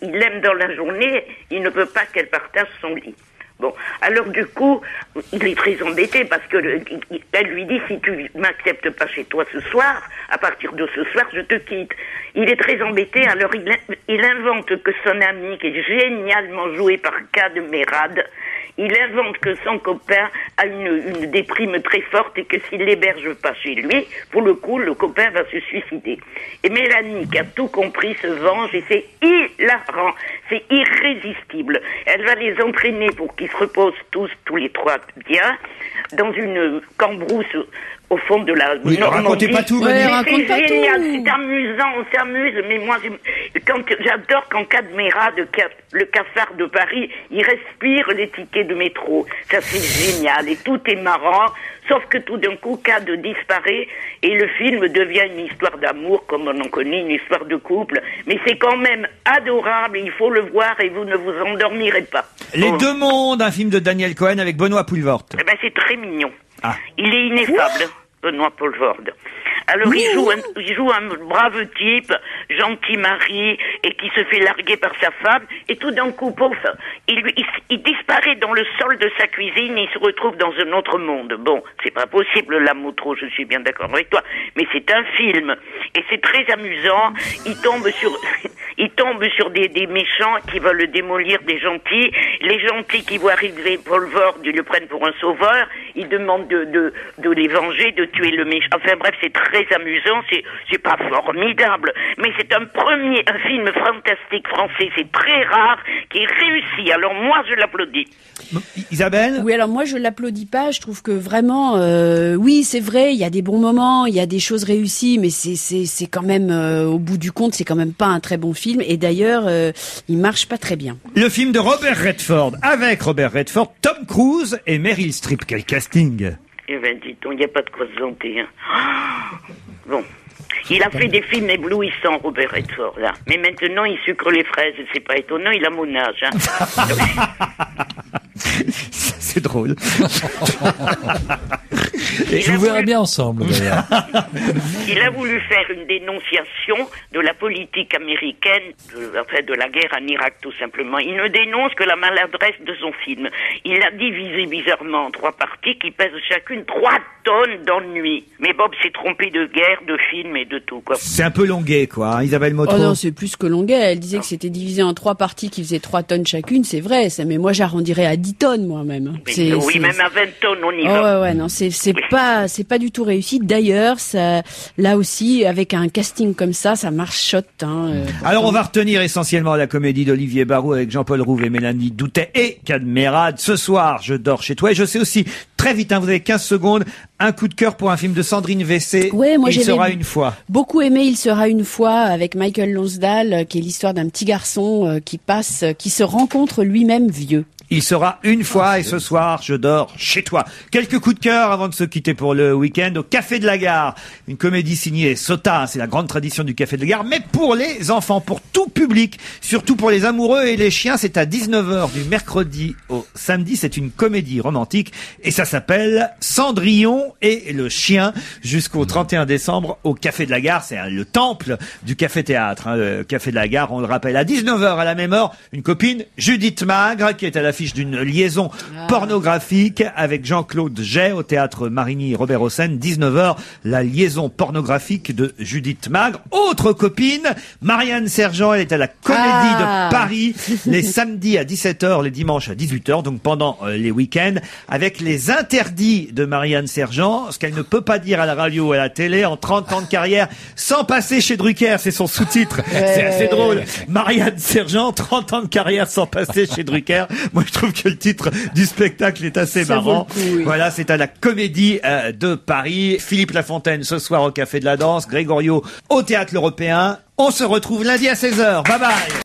Il l'aime dans la journée, il ne veut pas qu'elle partage son lit. Bon, alors du coup, il est très embêté parce que elle lui dit, si tu m'acceptes pas chez toi ce soir, à partir de ce soir, je te quitte. Il est très embêté, alors il invente que son ami, qui est génialement joué par Gad Merad, Il invente que son copain a une déprime très forte et que s'il l'héberge pas chez lui, pour le coup, le copain va se suicider. Et Mélanie, qui a tout compris, se venge et c'est hilarant, c'est irrésistible. Elle va les entraîner pour qu'ils se reposent tous les trois bien, dans une cambrousse au fond de la
Oui,
Normandie.
racontez pas tout,
C'est
raconte pas
génial,
tout.
c'est amusant, on s'amuse, mais moi, j'adore quand Cadméra, le cafard de Paris, il respire les tickets de métro. Ça, c'est génial, et tout est marrant, sauf que tout d'un coup, Cad disparaît, et le film devient une histoire d'amour, comme on en connaît, une histoire de couple, mais c'est quand même adorable, il faut le voir, et vous ne vous endormirez pas.
Les Deux Mondes, un film de Daniel Cohen avec Benoît Poelvoort.
Eh ben, c'est très mignon.
Ah.
Il est ineffable, Benoît Poelvoort. Alors il joue un brave type, gentil mari, et qui se fait larguer par sa femme, et tout d'un coup, pouf, il disparaît dans le sol de sa cuisine, et il se retrouve dans un autre monde. Bon, c'est pas possible, la Moutreau, je suis bien d'accord avec toi, mais c'est un film, et c'est très amusant. Il tombe sur des méchants qui veulent démolir des gentils. Les gentils qui voient arriver Poelvoort, ils le prennent pour un sauveur, ils demandent de les venger, de tuer le méchant. Enfin bref, c'est très amusant, c'est pas formidable, mais c'est un film fantastique français, c'est très rare, qui est réussi. Alors moi, je l'applaudis.
Isabelle ?
Oui, alors moi je l'applaudis pas. Je trouve que vraiment, oui, c'est vrai, il y a des bons moments, il y a des choses réussies, mais c'est quand même, au bout du compte, c'est quand même pas un très bon film. Et d'ailleurs, il marche pas très bien.
Le film de Robert Redford, avec Robert Redford, Tom Cruise et Meryl Streep. Quel casting!
Eh ben, dis donc, il n'y a pas de quoi se vanter, hein. Bon. Il a fait des films éblouissants, Robert Redford, là. Mais maintenant, il sucre les fraises. C'est pas étonnant, il a mon âge, hein.
C'est drôle.
Je vous verrai bien ensemble, d'ailleurs.
Il a voulu faire une dénonciation de la politique américaine, de la guerre en Irak, tout simplement. Il ne dénonce que la maladresse de son film. Il l'a divisé bizarrement en 3 parties qui pèsent chacune 3 tonnes d'ennui. Mais Bob s'est trompé de guerre, de film et de tout, quoi.
C'est un peu longuet, quoi, hein, Isabelle Mottreau.
Oh non, c'est plus que longuet. Elle disait que c'était divisé en 3 parties qui faisaient 3 tonnes chacune. C'est vrai, ça. Mais moi, j'arrondirais à 10 tonnes, moi-même.
Oui, même à 20 tonnes, on y va.
Ouais, non, c'est pas du tout réussi. D'ailleurs, ça, là aussi, avec un casting comme ça marchote, hein.
Alors, on va retenir essentiellement la comédie d'Olivier Barrault avec Jean-Paul Rouve et Mélanie Doutet et Cadméra. Ce soir, je dors chez toi. Et je sais aussi, très vite, hein, vous avez 15 secondes, un coup de cœur pour un film de Sandrine Vessé.
Ouais, moi,
Il sera une fois.
Beaucoup aimé Il sera une fois avec Michael Lonsdale, qui est l'histoire d'un petit garçon qui se rencontre lui-même vieux.
Il sera une fois et ce soir, je dors chez toi. Quelques coups de cœur avant de se quitter pour le week-end au Café de la Gare. Une comédie signée Sota, c'est la grande tradition du Café de la Gare, mais pour les enfants, pour tout public, surtout pour les amoureux et les chiens. C'est à 19h du mercredi au samedi. C'est une comédie romantique et ça s'appelle Cendrillon et le chien jusqu'au 31 décembre au Café de la Gare. C'est le temple du café-théâtre, hein, le Café de la Gare. On le rappelle, à 19h à la même heure, une copine, Judith Magre, qui est à la d'une liaison pornographique avec Jean-Claude Jay au théâtre Marigny Robert Hossein, 19h, la liaison pornographique de Judith Magre. Autre copine, Marianne Sergent, elle est à la Comédie de Paris, les samedis à 17h, les dimanches à 18h, donc pendant les week-ends, avec les interdits de Marianne Sergent, ce qu'elle ne peut pas dire à la radio ou à la télé en 30 ans de carrière, sans passer chez Drucker, c'est son sous-titre, c'est assez drôle. Marianne Sergent, 30 ans de carrière sans passer chez Drucker. Moi, je trouve que le titre du spectacle est assez marrant. Coup, oui. Voilà, c'est à la Comédie de Paris. Philippe Lafontaine ce soir au Café de la Danse, Grégorio au Théâtre L'Européen. On se retrouve lundi à 16h. Bye bye.